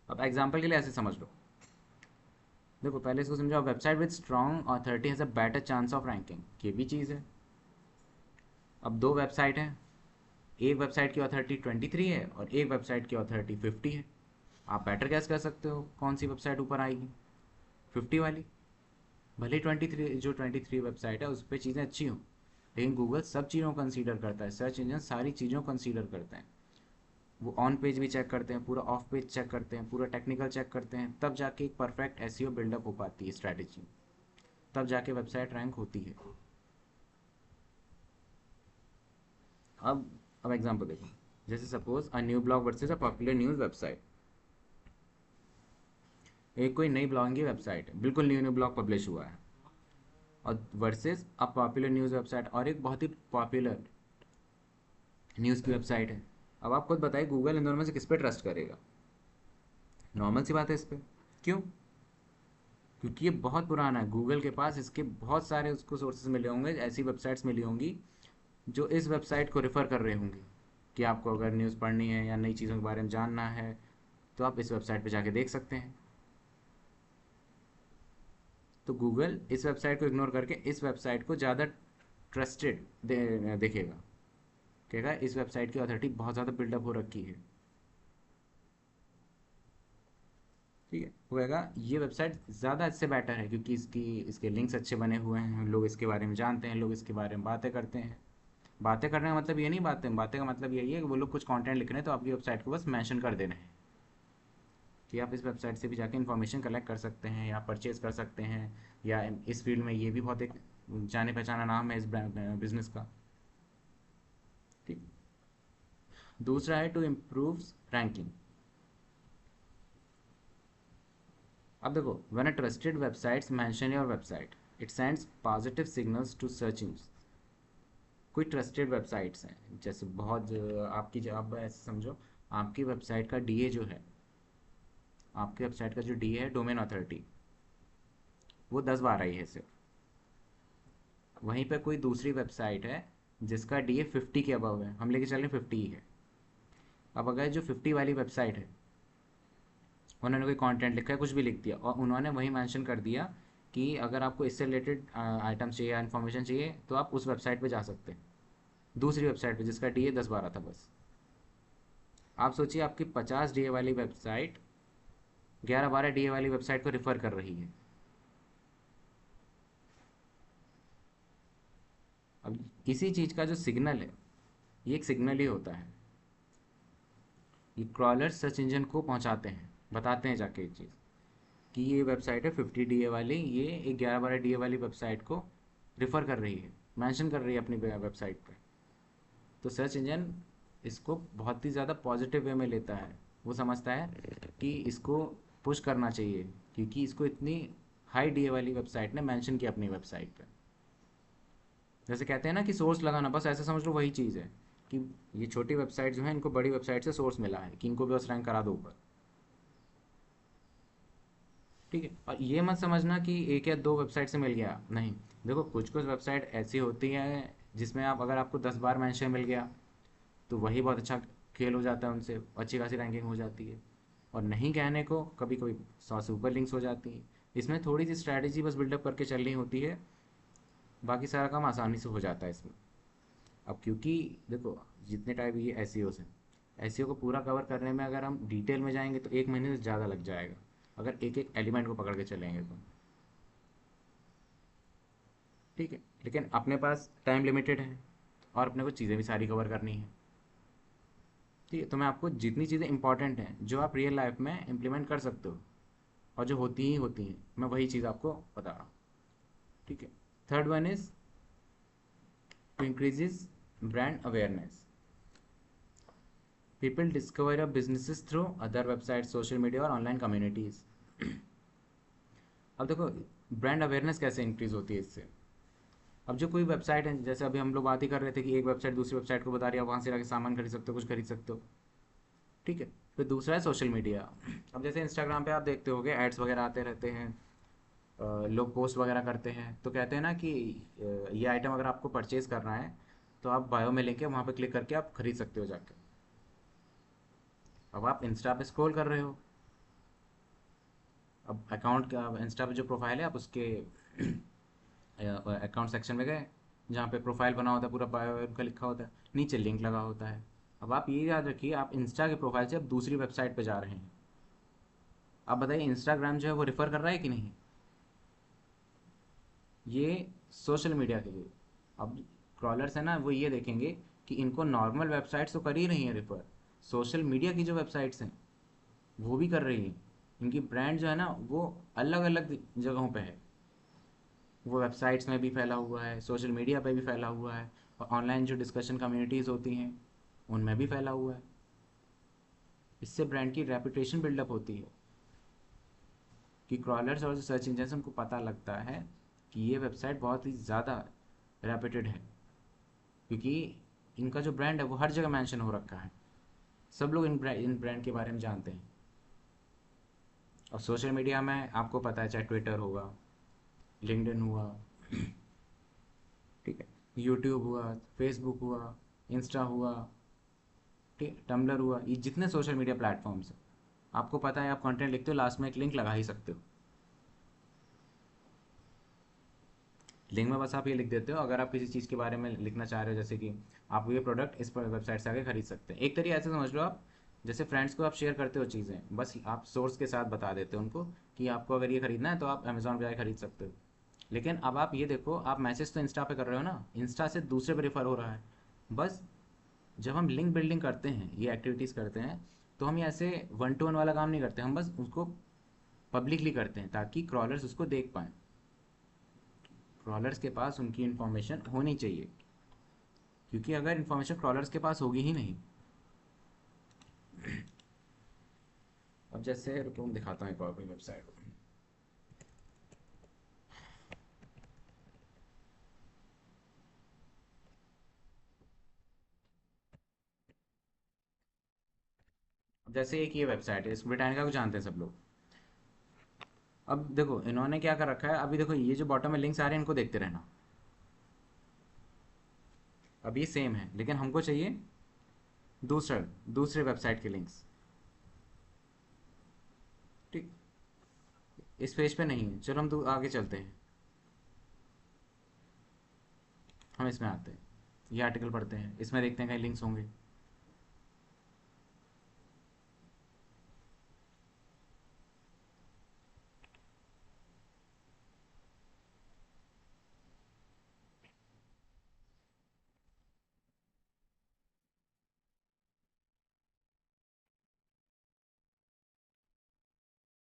अब एग्जाम्पल के लिए ऐसे समझ लो, देखो पहले इसको समझाओ, website with strong authority has a better chance of ranking, ये भी चीज़ है। अब दो वेबसाइट है, एक वेबसाइट की अथॉरिटी 23 है और एक वेबसाइट की अथॉरिटी 50 है। आप बेटर गैस कर सकते हो कौन सी वेबसाइट ऊपर आएगी, 50 वाली। भले 23, जो 23 वेबसाइट है उस पर चीज़ें अच्छी हों, लेकिन गूगल सब चीज़ों को कंसीडर करता है, सर्च इंजन सारी चीज़ों को कंसीडर करते हैं। वो ऑन पेज भी चेक करते हैं, पूरा ऑफ पेज चेक करते हैं, पूरा टेक्निकल चेक करते हैं, तब जाके एक परफेक्ट एसईओ बिल्डअप हो पाती है स्ट्रैटेजी, तब जाके वेबसाइट रैंक होती है। अब अब एग्जांपल देखो, जैसे suppose a new blog versus a popular news website. एक कोई नई ब्लॉगिंग की वेबसाइट है, बिल्कुल न्यू न्यू ब्लॉग पब्लिश हुआ है, और versus a popular news website, और एक बहुत ही पॉपुलर न्यूज़ की वेबसाइट है। अब आप खुद बताइए गूगल इन दोनों में से किस पे ट्रस्ट करेगा। नॉर्मल सी बात है इस पर, क्यों, क्योंकि ये बहुत पुराना है, गूगल के पास इसके बहुत सारे उसको सोर्सेज मिले होंगे, ऐसी वेबसाइट्स मिली होंगी जो इस वेबसाइट को रेफ़र कर रहे होंगे कि आपको अगर न्यूज़ पढ़नी है या नई चीज़ों के बारे में जानना है तो आप इस वेबसाइट पे जाके देख सकते हैं। तो गूगल इस वेबसाइट को इग्नोर करके इस वेबसाइट को ज़्यादा ट्रस्टेड देखेगा, कहेगा इस वेबसाइट की अथॉरिटी बहुत ज़्यादा बिल्डअप हो रखी है, ठीक है, वो कहेगा ये वेबसाइट ज़्यादा इससे बेटर है क्योंकि इसके लिंक्स अच्छे बने हुए हैं, लोग इसके बारे में जानते हैं, लोग इसके बारे में बातें करते हैं। बातें करने का मतलब ये नहीं, बातें का मतलब यही है कि वो लोग कुछ कंटेंट लिख रहे हैं तो आपकी वेबसाइट को बस मेंशन कर दे रहे हैं कि आप इस वेबसाइट से भी जाके इन्फॉर्मेशन कलेक्ट कर सकते हैं या परचेज कर सकते हैं, या इस फील्ड में ये भी बहुत एक जाने पहचाना नाम है इस बिजनेस का, ठीक। दूसरा है टू इम्प्रूव रैंकिंग। अब देखो, when a trusted websites mention your website it sends positive signals to search engines. कोई ट्रस्टेड वेबसाइट्स हैं, जैसे बहुत आपकी, आप ऐसे समझो आपकी वेबसाइट का डीए जो है, आपकी वेबसाइट का जो डीए है डोमेन अथॉरिटी, वो 10 12 ही है सिर्फ। वहीं पे कोई दूसरी वेबसाइट है जिसका डीए 50 के अबव है, हम लेके चल रहे 50 ही है, अब अगर जो 50 वाली वेबसाइट है, उन्होंने कोई कंटेंट लिखा है, कुछ भी लिख दिया, और उन्होंने वही मेंशन कर दिया कि अगर आपको इससे रिलेटेड आइटम चाहिए या इन्फॉर्मेशन चाहिए तो आप उस वेबसाइट पे जा सकते हैं, दूसरी वेबसाइट पे जिसका डी ए 10-12 था बस। आप सोचिए आपकी 50 डी ए वाली वेबसाइट 11-12 डी ए वाली वेबसाइट को रिफ़र कर रही है। अब किसी चीज़ का जो सिग्नल है, ये एक सिग्नल ही होता है। ये क्रॉलर सर्च इंजन को पहुंचाते हैं, बताते हैं जाके एक चीज़ कि ये वेबसाइट है 50 डी ए वाली, ये एक 11-12 डी ए वाली वेबसाइट को रिफ़र कर रही है, मेंशन कर रही है अपनी वेबसाइट पे। तो सर्च इंजन इसको बहुत ही ज़्यादा पॉजिटिव वे में लेता है। वो समझता है कि इसको पुश करना चाहिए क्योंकि इसको इतनी हाई डी ए वाली वेबसाइट ने मेंशन किया अपनी वेबसाइट पे। जैसे कहते हैं ना कि सोर्स लगाना, बस ऐसे समझ लो वही चीज़ है कि ये छोटी वेबसाइट जो है इनको बड़ी वेबसाइट से सोर्स मिला है कि इनको भी बस रैंक करा दो ऊपर। ठीक है, और ये मत समझना कि एक या दो वेबसाइट से मिल गया, नहीं। देखो कुछ कुछ वेबसाइट ऐसी होती है जिसमें आप, अगर आपको 10 बार मेंशन मिल गया तो वही बहुत अच्छा खेल हो जाता है, उनसे अच्छी खासी रैंकिंग हो जाती है। और नहीं कहने को कभी कभी 100 से ऊपर लिंक्स हो जाती हैं। इसमें थोड़ी सी स्ट्रैटेजी बस बिल्डअप करके चलनी होती है, बाकी सारा काम आसानी से हो जाता है इसमें। अब क्योंकि देखो जितने टाइप ये एस हैं, एस को पूरा कवर करने में अगर हम डिटेल में जाएंगे तो 1 महीने से ज़्यादा लग जाएगा, अगर एक एक एलिमेंट को पकड़ के चलेंगे तो। ठीक है, लेकिन अपने पास टाइम लिमिटेड है और अपने को चीज़ें भी सारी कवर करनी है। ठीक है, तो मैं आपको जितनी चीज़ें इंपॉर्टेंट हैं जो आप रियल लाइफ में इम्प्लीमेंट कर सकते हो और जो होती ही होती हैं, मैं वही चीज़ आपको बता रहा हूँ। ठीक है, third one is to increases brand awareness. People discover a businesses through other website, social media और ऑनलाइन कम्युनिटीज़। अब देखो ब्रांड अवेयरनेस कैसे इंक्रीज होती है इससे। अब जो कोई वेबसाइट है, जैसे अभी हम लोग बात ही कर रहे थे कि एक वेबसाइट दूसरी वेबसाइट को बता रही है, वहाँ से जाके सामान खरीद सकते हो, कुछ खरीद सकते हो। ठीक है, फिर दूसरा है सोशल मीडिया। अब जैसे इंस्टाग्राम पे आप देखते होगे एड्स वगैरह आते रहते हैं, लोग पोस्ट वगैरह करते हैं, तो कहते हैं ना कि ये आइटम अगर आपको परचेज़ करना है तो आप बायो में लिंक है, वहाँ पे क्लिक करके आप खरीद सकते हो जाके। अब आप इंस्टा पे स्क्रॉल कर रहे हो, अब अकाउंट का इंस्टा पे जो प्रोफाइल है आप उसके अकाउंट सेक्शन में गए, जहाँ पे प्रोफाइल बना होता है पूरा बायो का लिखा होता है, नीचे लिंक लगा होता है। अब आप ये याद रखिए, आप इंस्टा के प्रोफाइल से अब दूसरी वेबसाइट पे जा रहे हैं। आप बताइए इंस्टाग्राम जो है वो रेफ़र कर रहा है कि नहीं, ये सोशल मीडिया के लिए। अब क्रॉलर्स है ना, वो ये देखेंगे कि इनको नॉर्मल वेबसाइट्स तो कर ही रही हैं रेफ़र, सोशल मीडिया की जो वेबसाइट्स हैं वो भी कर रही हैं। इनकी ब्रांड जो है ना वो अलग अलग जगहों पे है, वो वेबसाइट्स में भी फैला हुआ है, सोशल मीडिया पे भी फैला हुआ है, और ऑनलाइन जो डिस्कशन कम्युनिटीज़ होती हैं उनमें भी फैला हुआ है। इससे ब्रांड की रेपुटेशन बिल्डअप होती है कि क्रॉलर्स और जो सर्च इंजन उनको पता लगता है कि ये वेबसाइट बहुत ही ज़्यादा रेपुटेड है, क्योंकि इनका जो ब्रांड है वो हर जगह मेंशन हो रखा है, सब लोग इन ब्रांड के बारे में जानते हैं। और सोशल मीडिया में आपको पता है, चाहे ट्विटर होगा, लिंक्डइन हुआ, ठीक है, यूट्यूब हुआ, फेसबुक हुआ, इंस्टा हुआ, ठीक, टम्बलर हुआ, ये जितने सोशल मीडिया प्लेटफॉर्म्स हैं, आपको पता है आप कंटेंट लिखते हो लास्ट में एक लिंक लगा ही सकते हो। लिंक में बस आप ये लिख देते हो अगर आप किसी चीज़ के बारे में लिखना चाह रहे हो, जैसे कि आप ये प्रोडक्ट इस पर वेबसाइट से आके खरीद सकते हैं। एक तरीके ऐसे समझ लो आप, जैसे फ्रेंड्स को आप शेयर करते हो चीज़ें, बस आप सोर्स के साथ बता देते हो उनको कि आपको अगर ये खरीदना है तो आप अमेज़ॉन पे जाके खरीद सकते हो। लेकिन अब आप ये देखो, आप मैसेज तो इंस्टा पे कर रहे हो ना, इंस्टा से दूसरे पे रेफर हो रहा है। बस जब हम लिंक बिल्डिंग करते हैं, ये एक्टिविटीज़ करते हैं, तो हम ये ऐसे 1-to-1 वाला काम नहीं करते, हम बस उसको पब्लिकली करते हैं ताकि क्रॉलर्स उसको देख पाएँ। क्रॉलर्स के पास उनकी इन्फॉर्मेशन होनी चाहिए, क्योंकि अगर इन्फॉर्मेशन क्रॉलर्स के पास होगी ही नहीं। अब जैसे रुको मैं दिखाता हूँ एक और कोई वेबसाइट। अब जैसे एक ये वेबसाइट है, इस ब्रिटानिका को जानते हैं सब लोग। अब देखो इन्होंने क्या कर रखा है, अभी देखो ये जो बॉटम में लिंक्स आ रहे हैं इनको देखते रहना। अब ये सेम है लेकिन हमको चाहिए दूसरा दूसरे वेबसाइट के लिंक्स। ठीक, इस पेज पे नहीं है। चलो हम आगे चलते हैं, हम इसमें आते हैं, ये आर्टिकल पढ़ते हैं, इसमें देखते हैं कहीं लिंक्स होंगे।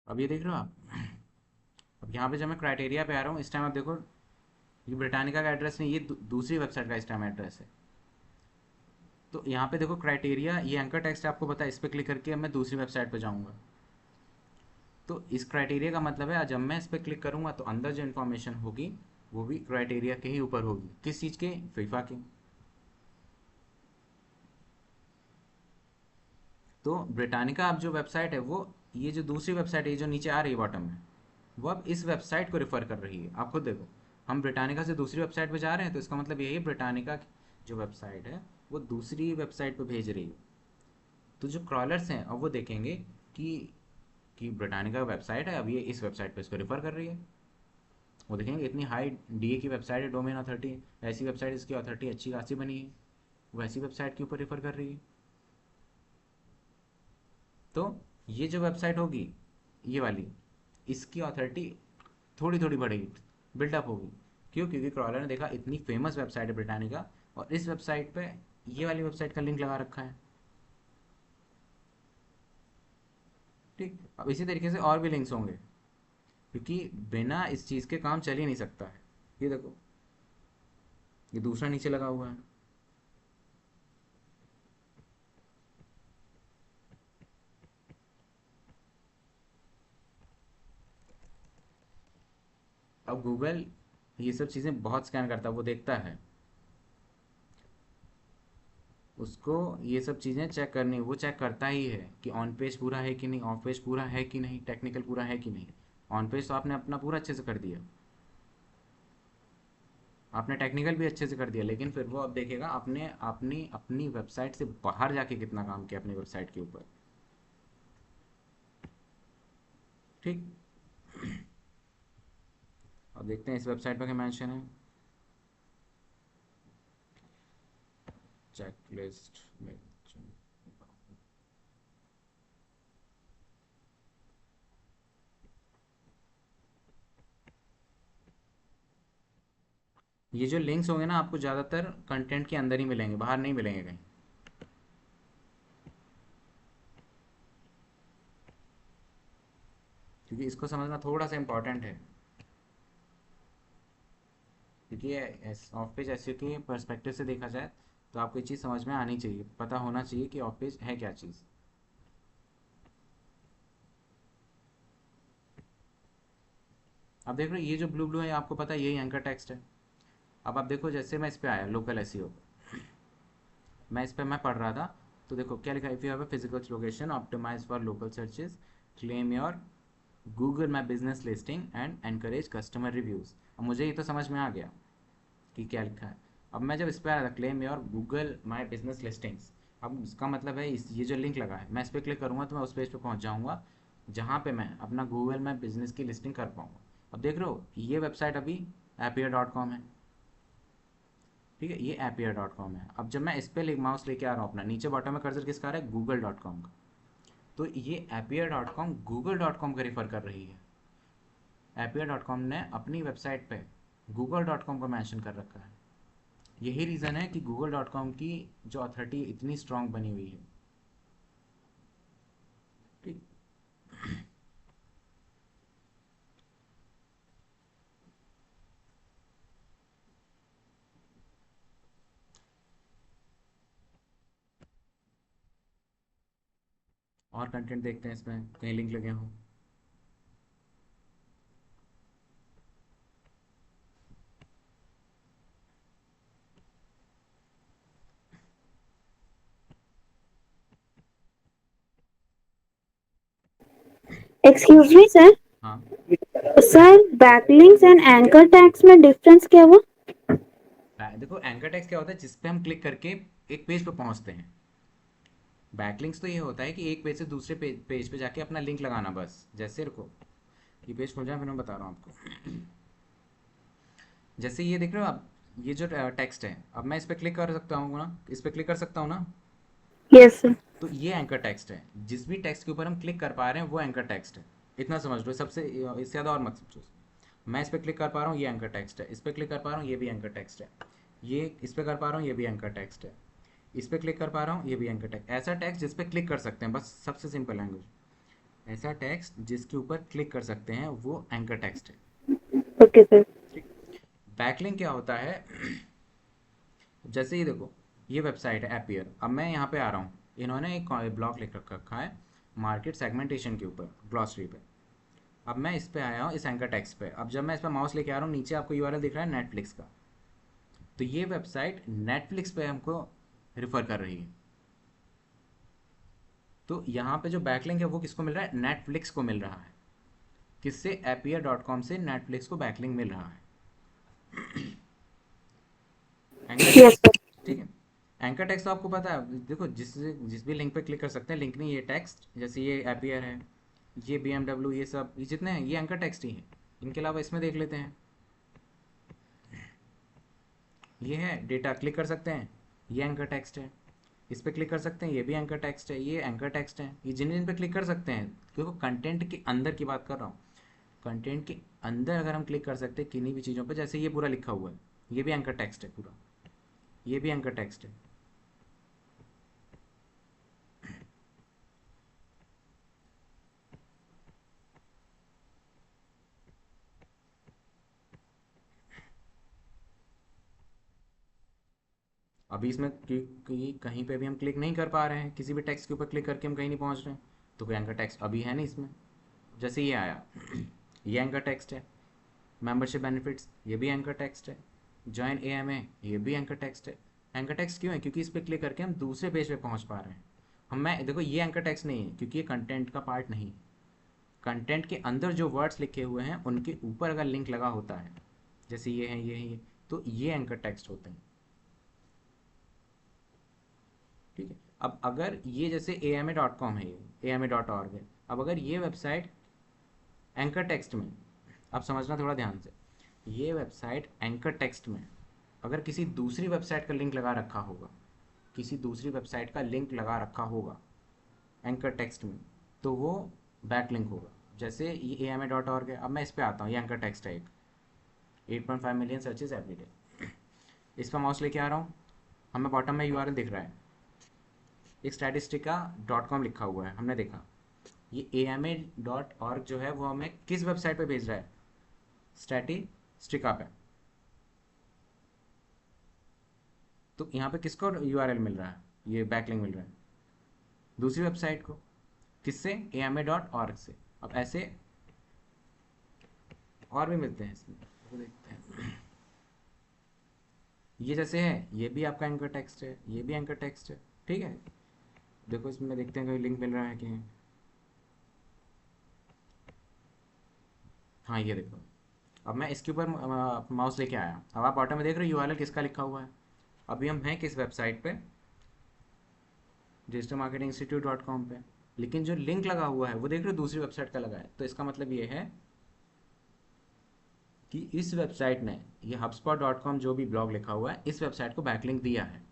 अब ये देख रहे हो आप, अब यहाँ पे जब मैं क्राइटेरिया पे आ रहा हूँ, इस टाइम आप देखो, ये ब्रिटानिका का एड्रेस नहीं, ये दूसरी वेबसाइट का इस टाइम एड्रेस है। तो यहाँ पे देखो क्राइटेरिया, ये एंकर टेक्स्ट आपको पता है, इस पर क्लिक करके अब मैं दूसरी वेबसाइट पे जाऊँगा। तो इस क्राइटेरिया का मतलब है जब मैं इस पर क्लिक करूँगा तो अंदर जो इन्फॉर्मेशन होगी वो भी क्राइटेरिया के ही ऊपर होगी। किस चीज़ के? फीफा के। तो ब्रिटानिका अब जो वेबसाइट है वो, ये जो दूसरी वेबसाइट है, ये जो नीचे आ रही है बॉटम में, वो अब इस वेबसाइट को रेफर कर रही है। आप खुद देखो, हम ब्रिटानिका से दूसरी वेबसाइट पे जा रहे हैं, तो इसका मतलब यही ब्रिटानिका की जो वेबसाइट है वो दूसरी वेबसाइट पे भेज रही है। तो जो क्रॉलर्स हैं अब वो देखेंगे कि ब्रिटानिका वेबसाइट है, अब ये इस वेबसाइट पे इसको रेफर कर रही है। वो देखेंगे इतनी हाई डीए की वेबसाइट है, डोमेन अथॉरिटी, ऐसी वेबसाइट इसकी अथॉरिटी अच्छी खासी बनी है, वो ऐसी वेबसाइट के ऊपर रेफर कर रही है। तो ये जो वेबसाइट होगी, ये वाली, इसकी अथॉरिटी थोड़ी थोड़ी बढ़ेगी, बिल्डअप होगी। क्यों? क्योंकि क्रॉलर ने देखा इतनी फेमस वेबसाइट है ब्रिटानिका, और इस वेबसाइट पे ये वाली वेबसाइट का लिंक लगा रखा है। ठीक, अब इसी तरीके से और भी लिंक्स होंगे, क्योंकि बिना इस चीज़ के काम चल ही नहीं सकता है। ये देखो, ये दूसरा नीचे लगा हुआ है। अब गूगल ये सब चीज़ें बहुत स्कैन करता है, वो देखता है, उसको ये सब चीज़ें चेक करनी, वो चेक करता ही है कि ऑन पेज पूरा है कि नहीं, ऑफ पेज पूरा है कि नहीं, टेक्निकल पूरा है कि नहीं। ऑन पेज तो आपने अपना पूरा अच्छे से कर दिया, आपने टेक्निकल भी अच्छे से कर दिया, लेकिन फिर वो अब देखेगा आपने अपनी अपनी वेबसाइट से बाहर जाके कितना काम किया अपनी वेबसाइट के ऊपर। ठीक, अब देखते हैं इस वेबसाइट पर क्या मेंशन है। चेक लिस्ट में, ये जो लिंक्स होंगे ना आपको ज़्यादातर कंटेंट के अंदर ही मिलेंगे, बाहर नहीं मिलेंगे कहीं। क्योंकि इसको समझना थोड़ा सा इंपॉर्टेंट है, क्योंकि ये ऑफ पेज एसईओ के पर्सपेक्टिव से देखा जाए तो आपको ये चीज़ समझ में आनी चाहिए, पता होना चाहिए कि ऑफ पेज है क्या चीज़। अब देख रहे हो ये जो ब्लू ब्लू है, आपको पता है यही एंकर टेक्स्ट है। अब आप देखो, जैसे मैं इस पे आया लोकल एसईओ, मैं इस पे मैं पढ़ रहा था, तो देखो क्या लिखा है, if you have a physical location optimise for local searches, claim your Google my business listing and encourage customer reviews. अब मुझे ये तो समझ में आ गया कि क्या लिखा है। अब मैं जब इस पर आया था, claim your Google my business listings, अब इसका मतलब है ये जो लिंक लगा है, मैं इस पर क्लिक करूँगा तो मैं उस पेज पे पहुँच जाऊँगा जहाँ पे मैं अपना गूगल माई बिजनेस की लिस्टिंग कर पाऊँगा। अब देख रहे हो ये वेबसाइट अभी एपियर.com है। ठीक है, ये एपियर.com है। अब जब मैं इस पर माउस लेके आ रहा हूँ अपना, नीचे बॉटम में कर्सर किसका आ रहा है? google.com का। तो ये एपियर.com google.com का रेफर कर रही है। एपियर.com ने अपनी वेबसाइट पे google.com को मेंशन कर रखा है। यही रीज़न है कि google.com की जो अथॉरिटी इतनी स्ट्रांग बनी हुई है। ठीक, और कंटेंट देखते हैं इसमें कहीं लिंक लगे हों। Excuse me sir. हाँ, sir backlinks and anchor tags में डिफरेंस क्या हुआ? देखो एंकर टेक्स्ट क्या होता है, जिस पे हम क्लिक करके एक पेज पे पहुंचते हैं। बैकलिंक्स तो ये होता है कि एक पेज से दूसरे पेज पे जाके अपना लिंक लगाना, बस। जैसे रुको, ये पेज खुल जाए फिर मैं बता रहा हूँ आपको। जैसे ये देख रहे हो आप, ये जो टेक्स्ट है, अब मैं इस पर क्लिक कर सकता हूँ ना, इस पर क्लिक कर सकता हूँ ना। Yes sir. तो ये एंकर टेक्स्ट है, जिस भी टेक्स्ट के ऊपर हम क्लिक कर पा रहे हैं वो एंकर टेक्स्ट है। इतना समझ लो, सबसे इससे ज़्यादा और मत समझो। मैं इस पर क्लिक कर पा रहा हूँ, ये एंकर टेक्स्ट है। इस पर क्लिक कर पा रहा हूँ, ये भी एंकर टेक्स्ट है। ये इस पर कर पा रहा हूँ, ये भी एंकर टेक्स्ट है। इस पर क्लिक कर पा रहा हूँ, ये भी एंकर टेक्स्ट। ऐसा टेक्स्ट जिस पर क्लिक कर सकते हैं, बस सबसे सिंपल लैंग्वेज, ऐसा टेक्स्ट जिसके ऊपर क्लिक कर सकते हैं वो एंकर टेक्स्ट है। Okay sir. ठीक। बैकलिंक क्या होता है? जैसे ये देखो, ये वेबसाइट है एपियर। अब मैं यहाँ पे आ रहा हूँ, इन्होंने एक ब्लॉग लिख रखा है मार्केट सेगमेंटेशन के ऊपर, ग्लॉसरी पे। अब मैं इस पे आया हूँ, इस एंकर टेक्स्ट पे। अब जब मैं इस पर माउस लेके आ रहा हूँ, नीचे आपको यूआरएल दिख रहा है नेटफ्लिक्स का। तो ये वेबसाइट नेटफ्लिक्स पे हमको रिफ़र कर रही है। तो यहाँ पे जो बैकलिंक है वो किसको मिल रहा है? नेटफ्लिक्स को मिल रहा है। किससे? एपियर.com से नेटफ्लिक्स को बैकलिंक मिल रहा है। Anchor yes text, sir. ठीक है। एंकर टेक्स्ट तो आपको पता है, देखो जिस भी लिंक पे क्लिक कर सकते हैं, लिंक नहीं, ये टेक्स्ट, जैसे ये एपियर है, ये BMW, ये सब, ये जितने हैं ये एंकर टेक्स्ट ही है। इनके अलावा इसमें देख लेते हैं, ये है डेटा, क्लिक कर सकते हैं, ये एंकर टेक्स्ट है। इस पर क्लिक कर सकते हैं, ये भी एंकर टेक्स्ट है, ये एंकर टेक्स्ट है। ये जिन जिन पे क्लिक कर सकते हैं, क्योंकि कंटेंट के अंदर की बात कर रहा हूँ। कंटेंट के अंदर अगर हम क्लिक कर सकते हैं किन्हीं भी चीज़ों पे, जैसे ये पूरा लिखा हुआ है, ये भी एंकर टेक्स्ट है पूरा, ये भी एंकर टेक्स्ट है। अभी इसमें कहीं पे भी हम क्लिक नहीं कर पा रहे हैं, किसी भी टेक्स्ट के ऊपर क्लिक करके हम कहीं नहीं पहुंच रहे हैं, तो कोई एंकर टेक्स्ट अभी है नहीं इसमें। जैसे ये आया, ये एंकर टेक्स्ट है। मेंबरशिप बेनिफिट्स, ये भी एंकर टेक्स्ट है। जॉइन AMA, ये भी एंकर टेक्स्ट है। एंकर टेक्स्ट क्यों है? क्योंकि इस पर क्लिक करके हम दूसरे पेज पे पहुंच पा रहे हैं। हम मैं देखो, ये एंकर टेक्स्ट नहीं है क्योंकि ये कंटेंट का पार्ट नहीं है। कंटेंट के अंदर जो वर्ड्स लिखे हुए हैं उनके ऊपर अगर लिंक लगा होता है, जैसे ये है, ये है, ये, तो ये एंकर टेक्स्ट होते हैं। ठीक है। अब अगर ये जैसे AMA.com है, ये AMA.org है। अब अगर ये वेबसाइट एंकर टेक्स्ट में, अब समझना थोड़ा ध्यान से, ये वेबसाइट एंकर टेक्स्ट में अगर किसी दूसरी वेबसाइट का लिंक लगा रखा होगा, किसी दूसरी वेबसाइट का लिंक लगा रखा होगा एंकर टेक्स्ट में, तो वो बैक लिंक होगा। जैसे ये AMA.org है। अब मैं इस पर आता हूँ, ये एंकर टेक्स्ट है एक, 8.5 मिलियन सर्चेज एवरी डे। इस पर माउस लेके आ रहा हूँ, हमें बॉटम में यूआरएल दिख रहा है, एक statistica.com लिखा हुआ है, हमने देखा। ये AMA.org जो है वो हमें किस वेबसाइट पे भेज रहा है? स्टैटिस्टिका पे। तो यहाँ पे किसको यूआरएल मिल रहा है? ये बैकलिंक मिल रहा है दूसरी वेबसाइट को। किससे? AMA.org से। अब ऐसे और भी मिलते हैं इसमें, वो देखते हैं। ये जैसे है, ये भी आपका एंकर टेक्स्ट है, ये भी एंकर टेक्स्ट है। ठीक है। देखो इसमें देखते हैं कोई लिंक मिल रहा है कि, हाँ ये देखो। अब मैं इसके ऊपर माउस लेके आया, अब आप बॉटम में देख रहे हो यूआरएल किसका लिखा हुआ है। अभी हम हैं किस वेबसाइट पे? digitalmarketinginstitute.com पे। लेकिन जो लिंक लगा हुआ है वो देख रहे हो दूसरी वेबसाइट का लगा है। तो इसका मतलब ये है कि इस वेबसाइट ने, ये hubspot.com जो भी ब्लॉग लिखा हुआ है, इस वेबसाइट को बैकलिंक दिया है।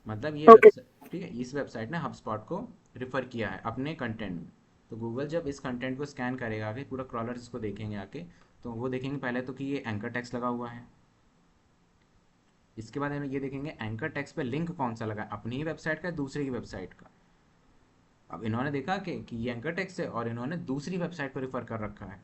मतलब ये ओके। वेबसाइट, ठीक है, इस वेबसाइट ने HubSpot को रिफ़र किया है अपने कंटेंट में। तो गूगल जब इस कंटेंट को स्कैन करेगा आगे, पूरा क्रॉलर इसको देखेंगे आके, तो वो देखेंगे पहले तो कि ये एंकर टेक्स्ट लगा हुआ है। इसके बाद हम ये देखेंगे एंकर टेक्स्ट पे लिंक कौन सा लगा है, अपनी ही वेबसाइट का, दूसरी की वेबसाइट का। अब इन्होंने देखा कि ये एंकर टेक्स्ट है और इन्होंने दूसरी वेबसाइट को रिफ़र कर रखा है।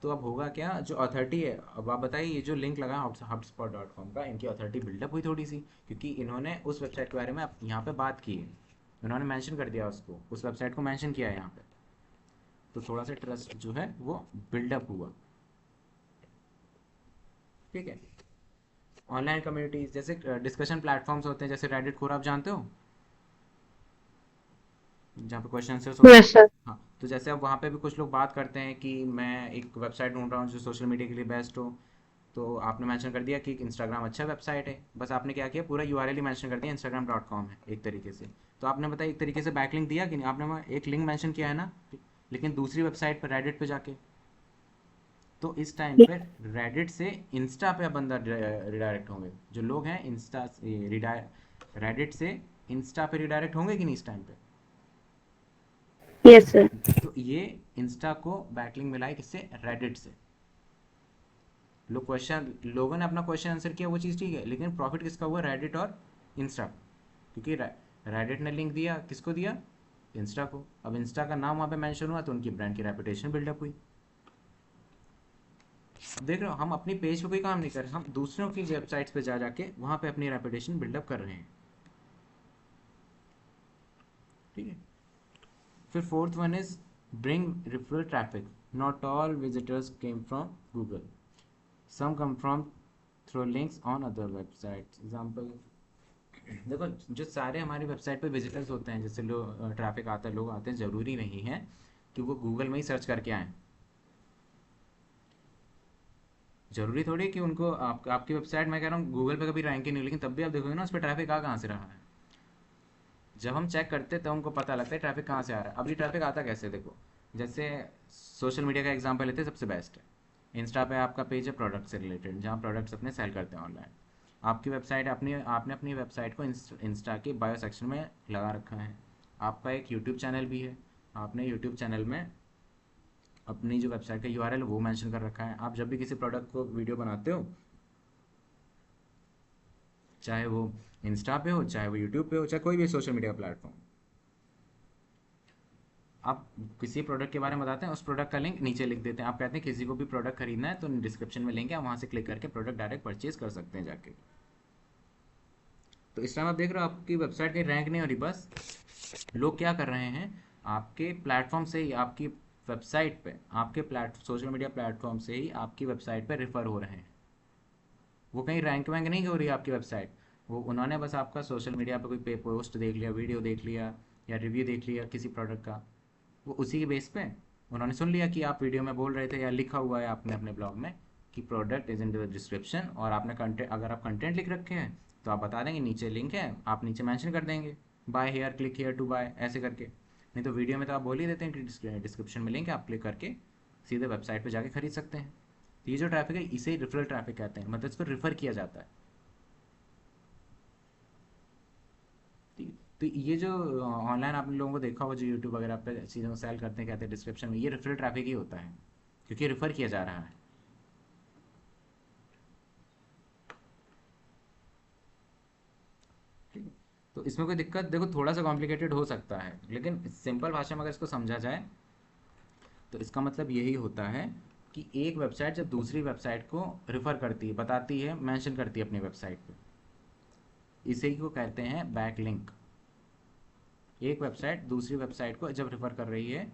तो अब होगा क्या, जो अथॉरिटी है, अब आप बताइए, ये जो लिंक लगा HubSpot.com का, इनकी अथॉरिटी बिल्डअप हुई थोड़ी सी, क्योंकि इन्होंने उस वेबसाइट के बारे में यहाँ पे बात की है, इन्होंने मेंशन कर दिया उसको, उस वेबसाइट को मेंशन किया है यहाँ पे। तो थोड़ा सा ट्रस्ट जो है वो बिल्डअप हुआ। ठीक है। ऑनलाइन कम्युनिटीज, जैसे डिस्कशन प्लेटफॉर्म्स होते हैं, जैसे रेडिट कोर, आप जानते हो, जहाँ पे क्वेश्चन आंसर्स होते हैं। Yes sir. हाँ, तो जैसे अब वहाँ पे भी कुछ लोग बात करते हैं कि मैं एक वेबसाइट ढूंढ रहा हूँ जो सोशल मीडिया के लिए बेस्ट हो। तो आपने मेंशन कर दिया कि इंस्टाग्राम अच्छा वेबसाइट है, बस आपने क्या किया, पूरा यूआरएल ही मेंशन कर दिया instagram.com है एक तरीके से। तो आपने बताया एक तरीके से बैकलिंक दिया कि नहीं, आपने वहाँ एक लिंक मेंशन किया है ना, लेकिन दूसरी वेबसाइट पर रेडिट पे जाके, तो इस टाइम पे रेडिट से इंस्टा पे बंदा रिडायरेक्ट होंगे, जो लोग हैं इंस्टा रेडिट से इंस्टा पे रिडायरेक्ट होंगे कि नहीं इस टाइम पे। Yes sir. तो ये इंस्टा को बैकलिंक मिला है किससे, रेडिट से। लोगों ने अपना क्वेश्चन आंसर किया, वो चीज़ ठीक है, लेकिन प्रॉफिट किसका हुआ, रेडिट और इंस्टा, क्योंकि रेडिट ने लिंक दिया, किसको दिया, इंस्टा को। अब इंस्टा का नाम वहाँ पे मेंशन हुआ तो उनकी ब्रांड की रेपुटेशन बिल्डअप हुई। देख रहे हो, हम अपनी पेज पे कोई काम नहीं कर रहे, हम दूसरों की वेबसाइट्स पे जा जाके वहाँ पे अपनी रेपुटेशन बिल्डअप कर रहे हैं। ठीक है। फिर fourth one is bring referral traffic. Not all visitors came from Google, some come from through links on other websites. Example देखो, जो सारे हमारी वेबसाइट पे विजिटर्स होते हैं, जैसे लोग ट्रैफिक आता है, लोग आते हैं, ज़रूरी नहीं है कि वो गूगल में ही सर्च करके आएँ। ज़रूरी थोड़ी कि उनको आपकी वेबसाइट, मैं कह रहा हूँ गूगल पे कभी रैंक ही नहीं, लेकिन तब भी आप देखोगे ना उस पर ट्रैफिक आ कहाँ से रहा है। जब हम चेक करते हैं तब हमको पता लगता है ट्रैफिक कहाँ से आ रहा है। अब ये ट्रैफिक आता कैसे, देखो जैसे सोशल मीडिया का एग्जांपल लेते हैं, सबसे बेस्ट है इंस्टा पे आपका पेज है प्रोडक्ट से रिलेटेड, जहाँ प्रोडक्ट्स अपने सेल करते हैं ऑनलाइन। आपकी वेबसाइट, आपने अपनी वेबसाइट को इंस्टा के बायो सेक्शन में लगा रखा है। आपका एक यूट्यूब चैनल भी है, आपने यूट्यूब चैनल में अपनी जो वेबसाइट का यूआरएल वो मेंशन कर रखा है। आप जब भी किसी प्रोडक्ट को वीडियो बनाते हो, चाहे वो इंस्टा पे हो, चाहे वो यूट्यूब पे हो, चाहे कोई भी सोशल मीडिया प्लेटफॉर्म, आप किसी प्रोडक्ट के बारे में बताते हैं, उस प्रोडक्ट का लिंक नीचे लिख देते हैं। आप कहते हैं किसी को भी प्रोडक्ट खरीदना है तो डिस्क्रिप्शन में लिंक है, आप वहाँ से क्लिक करके प्रोडक्ट डायरेक्ट परचेज कर सकते हैं जाके। तो इस टाइम आप देख रहे हो आपकी वेबसाइट कहीं रैंक नहीं हो रही, बस लोग क्या कर रहे हैं, आपके प्लेटफॉर्म से ही, आपकी वेबसाइट पे, आपके सोशल मीडिया प्लेटफॉर्म से ही आपकी वेबसाइट पे रेफर हो रहे हैं। वो कहीं रैंक वैंक नहीं हो रही है आपकी वेबसाइट, वो उन्होंने बस आपका सोशल मीडिया पे कोई पे पोस्ट देख लिया, वीडियो देख लिया, या रिव्यू देख लिया किसी प्रोडक्ट का, वो उसी के बेस पे उन्होंने सुन लिया कि आप वीडियो में बोल रहे थे या लिखा हुआ है आपने अपने ब्लॉग में कि product is in the description, और आपने कंटेंट, अगर आप कंटेंट लिख रखे हैं तो आप बता देंगे नीचे लिंक है, आप नीचे मेंशन कर देंगे buy here, click here to buy, ऐसे करके। नहीं तो वीडियो में तो आप बोल ही देते हैं कि डिस्क्रिप्शन में लिंक है, आप क्लिक करके सीधे वेबसाइट पर जाके खरीद सकते हैं। तो ये जो ट्रैफिक है इसे रिफरल ट्रैफिक कहते हैं, मतलब इसको रिफर किया जाता है। ठीक है। तो ये जो ऑनलाइन आपने लोगों को देखा होगा जो यूट्यूब वगैरह पे चीज़ों को सेल करते हैं, कहते हैं डिस्क्रिप्शन में, ये रेफरल ट्रैफिक ही होता है, क्योंकि रेफर किया जा रहा है। ठीक है। तो इसमें कोई दिक्कत, देखो थोड़ा सा कॉम्प्लिकेटेड हो सकता है, लेकिन सिंपल भाषा में अगर इसको समझा जाए तो इसका मतलब यही होता है कि एक वेबसाइट जब दूसरी वेबसाइट को रेफर करती है, बताती है, मेंशन करती है अपनी वेबसाइट पे, इसी को कहते हैं बैकलिंक। एक वेबसाइट दूसरी वेबसाइट को जब रेफर कर रही है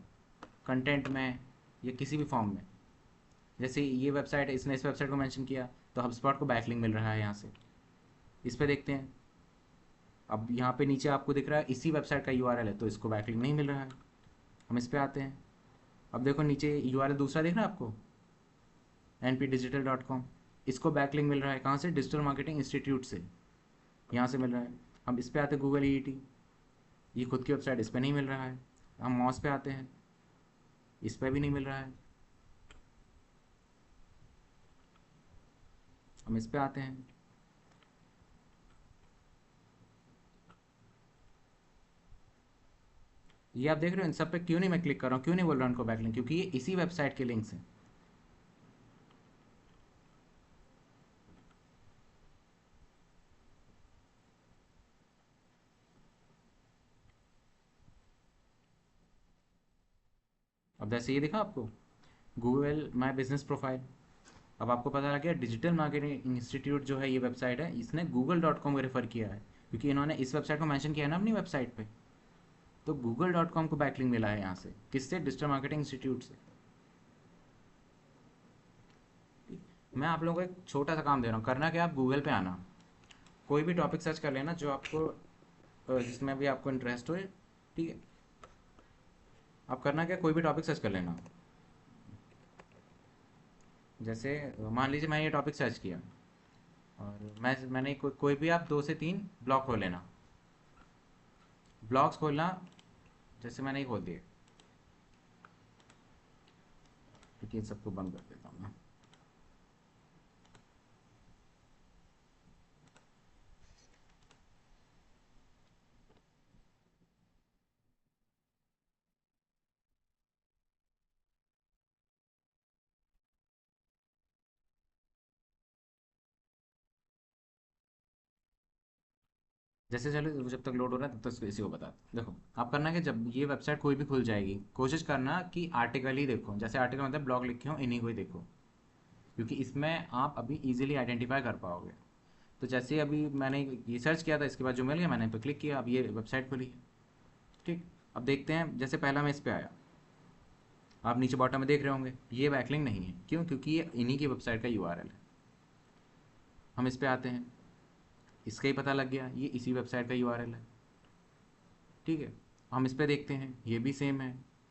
कंटेंट में या किसी भी फॉर्म में, जैसे ये वेबसाइट, इसने इस वेबसाइट को मेंशन किया तो HubSpot को बैकलिंक मिल रहा है यहाँ से। इस पे देखते हैं, अब यहाँ पे नीचे आपको दिख रहा है इसी वेबसाइट का यूआरएल है, तो इसको बैकलिंक नहीं मिल रहा है। हम इस पे आते हैं, अब देखो नीचे यूआरएल दूसरा दिख रहा है आपको, npdigital.com, इसको बैकलिंक मिल रहा है कहाँ से, डिजिटल मार्केटिंग इंस्टीट्यूट से, यहाँ से मिल रहा है। हम इस पे आते हैं गूगल ईईटी, ये खुद की वेबसाइट, इस पर नहीं मिल रहा है। हम मॉस पे आते हैं, इस पर भी नहीं मिल रहा है। हम इस पे आते हैं, ये आप देख रहे हो इन सब पे क्यों नहीं मैं क्लिक कर रहा हूँ, क्यों नहीं बोल रहा हूँ उनको बैकलिंक, क्योंकि ये इसी वेबसाइट के लिंक्स हैं। अब जैसे ये दिखा आपको गूगल माई बिजनेस प्रोफाइल, अब आपको पता लग गया डिजिटल मार्केटिंग इंस्टीट्यूट जो है ये वेबसाइट है, इसने google.com को रेफर किया है, क्योंकि इन्होंने इस वेबसाइट को मेंशन किया है ना अपनी वेबसाइट पे। तो google.com को बैकलिंक मिला है यहाँ से, किससे, डिजिटल मार्केटिंग इंस्टीट्यूट से। मैं आप लोगों को एक छोटा सा काम दे रहा हूँ, करना क्या, आप गूगल पे आना, कोई भी टॉपिक सर्च कर लेना जो आपको जिसमें भी आपको इंटरेस्ट हो। ठीक है, आप करना क्या, कोई भी टॉपिक सर्च कर लेना, जैसे मान लीजिए मैं ये टॉपिक सर्च किया और मैंने कोई भी आप 2 से 3 ब्लॉग खोल लेना। ब्लॉग्स खोलना, जैसे मैंने ही खोल दिए, क्योंकि इन सबको बंद कर देता हूँ मैं। जैसे चलो जब तक लोड हो रहा है तब तक इसी को बता देखो। आप करना कि जब ये वेबसाइट कोई भी खुल जाएगी, कोशिश करना कि आर्टिकल ही देखो। जैसे आर्टिकल मतलब ब्लॉग लिखे हो, इन्हीं को ही देखो, क्योंकि इसमें आप अभी इजीली आइडेंटिफाई कर पाओगे। तो जैसे अभी मैंने ये सर्च किया था, इसके बाद जो मिल गया मैंने पे क्लिक किया, अब ये वेबसाइट खुली है। ठीक, अब देखते हैं। जैसे पहला मैं इस पे आया, आप नीचे बॉटम में देख रहे होंगे ये बैकलिंक नहीं है। क्यों? क्योंकि ये इन्हीं की वेबसाइट का यूआरएल है। हम इस पे आते हैं, इसका ही पता लग गया ये इसी वेबसाइट का यूआरएल है। ठीक है, हम इस पे देखते हैं, ये भी सेम है,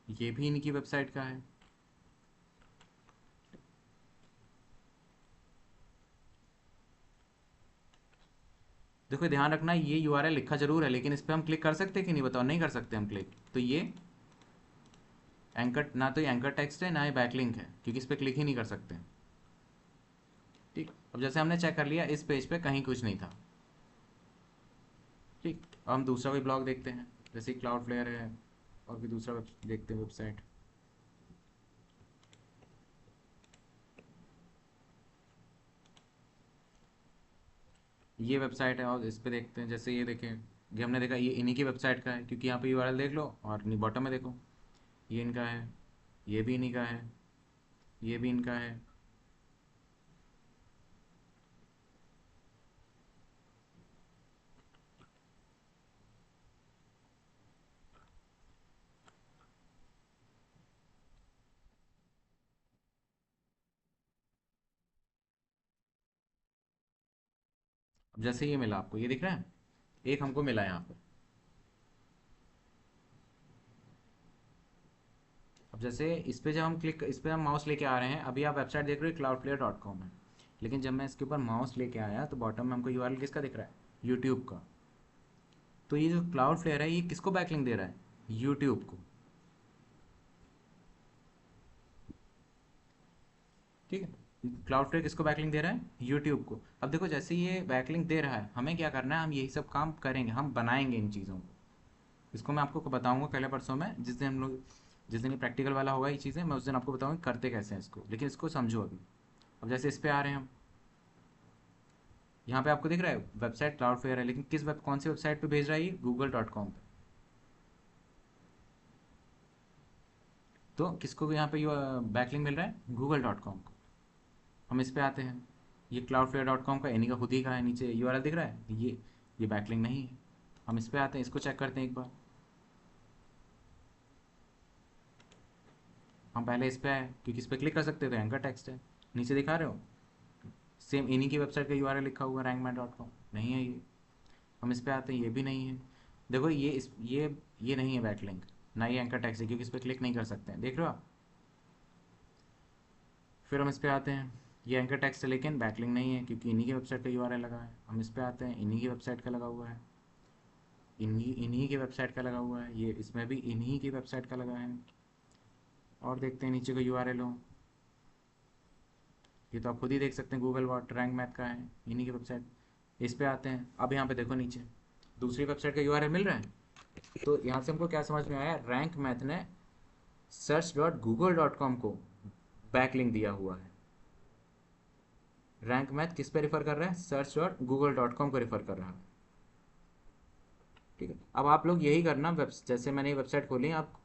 ये भी इन्हीं की वेबसाइट का है। देखो ध्यान रखना, ये यूआरएल लिखा जरूर है, लेकिन इस पे हम क्लिक कर सकते हैं कि नहीं बताओ? नहीं कर सकते हम क्लिक। तो ये एंकर, ना तो ये एंकर टेक्स्ट है ना ये बैकलिंक है, क्योंकि इस पे क्लिक ही नहीं कर सकते। ठीक, अब जैसे हमने चेक कर लिया, इस पेज पे कहीं कुछ नहीं था। ठीक, अब हम दूसरा कोई ब्लॉग देखते हैं, जैसे क्लाउड फ्लेयर है, और भी दूसरा देखते हैं वेबसाइट। ये वेबसाइट है और इस पे देखते हैं। जैसे ये देखें, ये हमने देखा ये इन्हीं की वेबसाइट का है, क्योंकि यहाँ पे यूआरएल देख लो और बॉटम में देखो, ये इनका है, ये भी इन्हीं का है, ये भी इनका है। अब जैसे ये मिला आपको, ये दिख रहा है, एक हमको मिला यहाँ पर। अब जैसे इस पे जब हम क्लिक, इस पे हम माउस लेके आ रहे हैं, अभी आप वेबसाइट देख रहे हो cloudflare.com है, लेकिन जब मैं इसके ऊपर माउस लेके आया तो बॉटम में हमको यूआरएल किसका दिख रहा है? यूट्यूब का। तो ये जो क्लाउड फ्लेयर है, ये किसको बैकलिंक दे रहा है? यूट्यूब को। ठीक है, क्लाउड फ्लेयर किसको बैकलिंक दे रहा है? यूट्यूब को। अब देखो जैसे ये बैकलिंक दे रहा है, हमें क्या करना है? हम यही सब काम करेंगे, हम बनाएंगे इन चीज़ों को। इसको मैं आपको बताऊंगा कल या परसों में, जिस दिन हम लोग, जिस दिन ये प्रैक्टिकल वाला होगा ये चीज़ें, मैं उस दिन आपको बताऊंगा करते कैसे हैं इसको, लेकिन इसको समझो अभी। अब जैसे इस पे आ रहे हैं हम, यहाँ पे आपको दिख रहा है वेबसाइट क्लाउड फेयर है, लेकिन किस कौन सी वेबसाइट पे भेज रहा है? ये google.com पे। तो किसको यहाँ पे बैकलिंक मिल रहा है? google.com को। हम इस पे आते हैं, ये cloudflare.com का इन्हीं का खुद ही का है, नीचे यूआरएल दिख रहा है, ये बैकलिंक नहीं है। हम इस पे आते हैं, इसको चेक करते हैं एक बार। हम पहले इस पे आए, क्योंकि इस पे क्लिक कर सकते थे, एंकर टेक्स्ट है, नीचे दिखा रहे हो सेम इन्हीं की वेबसाइट का यूआरएल लिखा हुआ है rankmath.com, नहीं है ये। हम इस पे आते हैं, ये भी नहीं है। देखो ये नहीं है बैकलिंक, ना ये एंकर टेक्स्ट है, क्योंकि इस पे क्लिक नहीं कर सकते हैं, देख रहे हो आप? फिर हम इस पे आते हैं, ये एंकर टेक्स्ट है लेकिन बैकलिंक नहीं है, क्योंकि इन्हीं की वेबसाइट का यूआरएल लगा है। हम इस पे आते हैं, इन्हीं की वेबसाइट का लगा हुआ है, इन्हीं की वेबसाइट का लगा हुआ है, ये इसमें भी इन्हीं की वेबसाइट का लगा है। और देखते हैं नीचे का यूआरएल हो, ये तो आप खुद ही देख सकते हैं, गूगल वॉट रैंक मैथ का है, इन्हीं की वेबसाइट। इस पे आते हैं, अब यहाँ पे देखो नीचे दूसरी वेबसाइट का यूआरएल मिल रहा है। तो यहाँ से हमको क्या समझ में आया? रैंक मैथ ने search.google.com को बैकलिंक दिया हुआ है। रैंक मैथ किस पे रिफर कर रहा है? search.google.com को रिफर कर रहा है। ठीक है, अब आप लोग यही करना, जैसे मैंने ये वेबसाइट खोली है, आप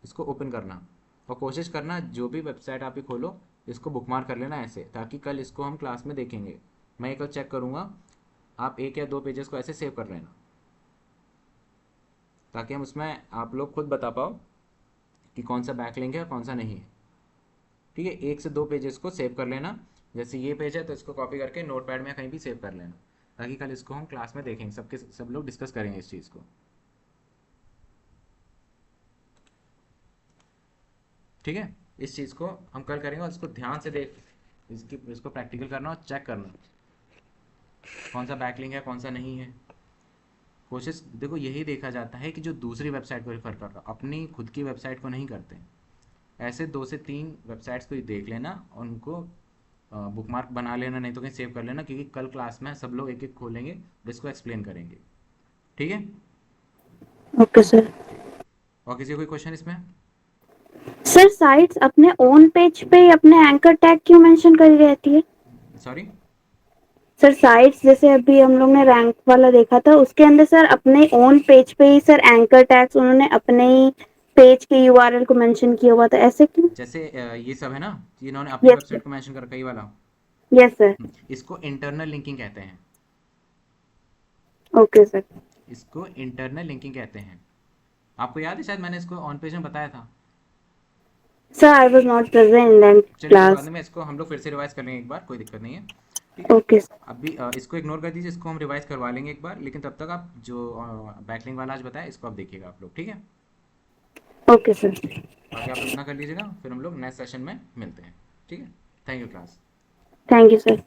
इसको ओपन करना और कोशिश करना जो भी वेबसाइट आप ही खोलो इसको बुकमार्क कर लेना ऐसे, ताकि कल इसको हम क्लास में देखेंगे। मैं एक बार चेक करूँगा, आप 1 या 2 पेजेस को ऐसे सेव कर लेना, ताकि हम उसमें आप लोग खुद बता पाओ कि कौन सा बैकलिंक है और कौन सा नहीं है। ठीक है, 1 से 2 पेजेस को सेव कर लेना। जैसे ये पेज है तो इसको कॉपी करके नोट पैड में कहीं भी सेव कर लेना, ताकि कल इसको हम क्लास में देखेंगे, सबके सब लोग डिस्कस करेंगे इस चीज़ को। ठीक है, इस चीज़ को हम कल करेंगे और इसको ध्यान से इसको प्रैक्टिकल करना और चेक करना कौन सा बैकलिंक है कौन सा नहीं है। कोशिश देखो यही देखा जाता है कि जो दूसरी वेबसाइट को रेफर कर रहा, अपनी खुद की वेबसाइट को नहीं करते। ऐसे 2 से 3 वेबसाइट्स को देख लेना, उनको बुकमार्क बना लेना, नहीं तो कहीं सेव कर लेना, क्योंकि कल क्लास में सब लोग एक एक खोलेंगे और इसको एक्सप्लेन करेंगे। ठीक है। Okay sir. ठीक। और किसी को कोई क्वेश्चन इसमें? सर साइट्स अपने ओन पेज पे अपने एंकर टैग क्यों मेंशन करी रहती है? सॉरी। सर साइट्स जैसे अभी हम लोग ने रैंक वाला देखा था, उसके अंदर सर अपने ओन पेज पे ही सर एंकर टैग्स उन्होंने अपने ही पेज के यूआरएल को मेंशन किया हुआ था, ऐसे क्यों? जैसे ये सब है ना, इन्होंने अपनी यस सर। वेबसाइट को मेंशन कर रखा है, ये वाला। Yes sir. इसको इंटरनल लिंकिंग कहते हैं। Okay sir. इसको इंटरनल लिंकिंग कहते हैं। आपको याद है, शायद मैंने इसको ऑन पेज में बताया था। Sir I was not present in that चलिए कोई बात क्लास। नहीं, मैं इसको हम लोग फिर से रिवाइज कर लेंगे एक बार, कोई दिक्कत नहीं है। ठीक है। Okay sir. अभी इसको इग्नोर कर दीजिए, इसको हम रिवाइज करवा लेंगे एक बार, लेकिन तब तक आप जो बैकलिंग वाला आज बताया इसको आप देखिएगा आप लोग। ठीक है। Okay sir. बाकी आप इतना कर लीजिएगा, फिर हम लोग नेक्स्ट सेशन में मिलते हैं। ठीक है। Thank you class. Thank you sir.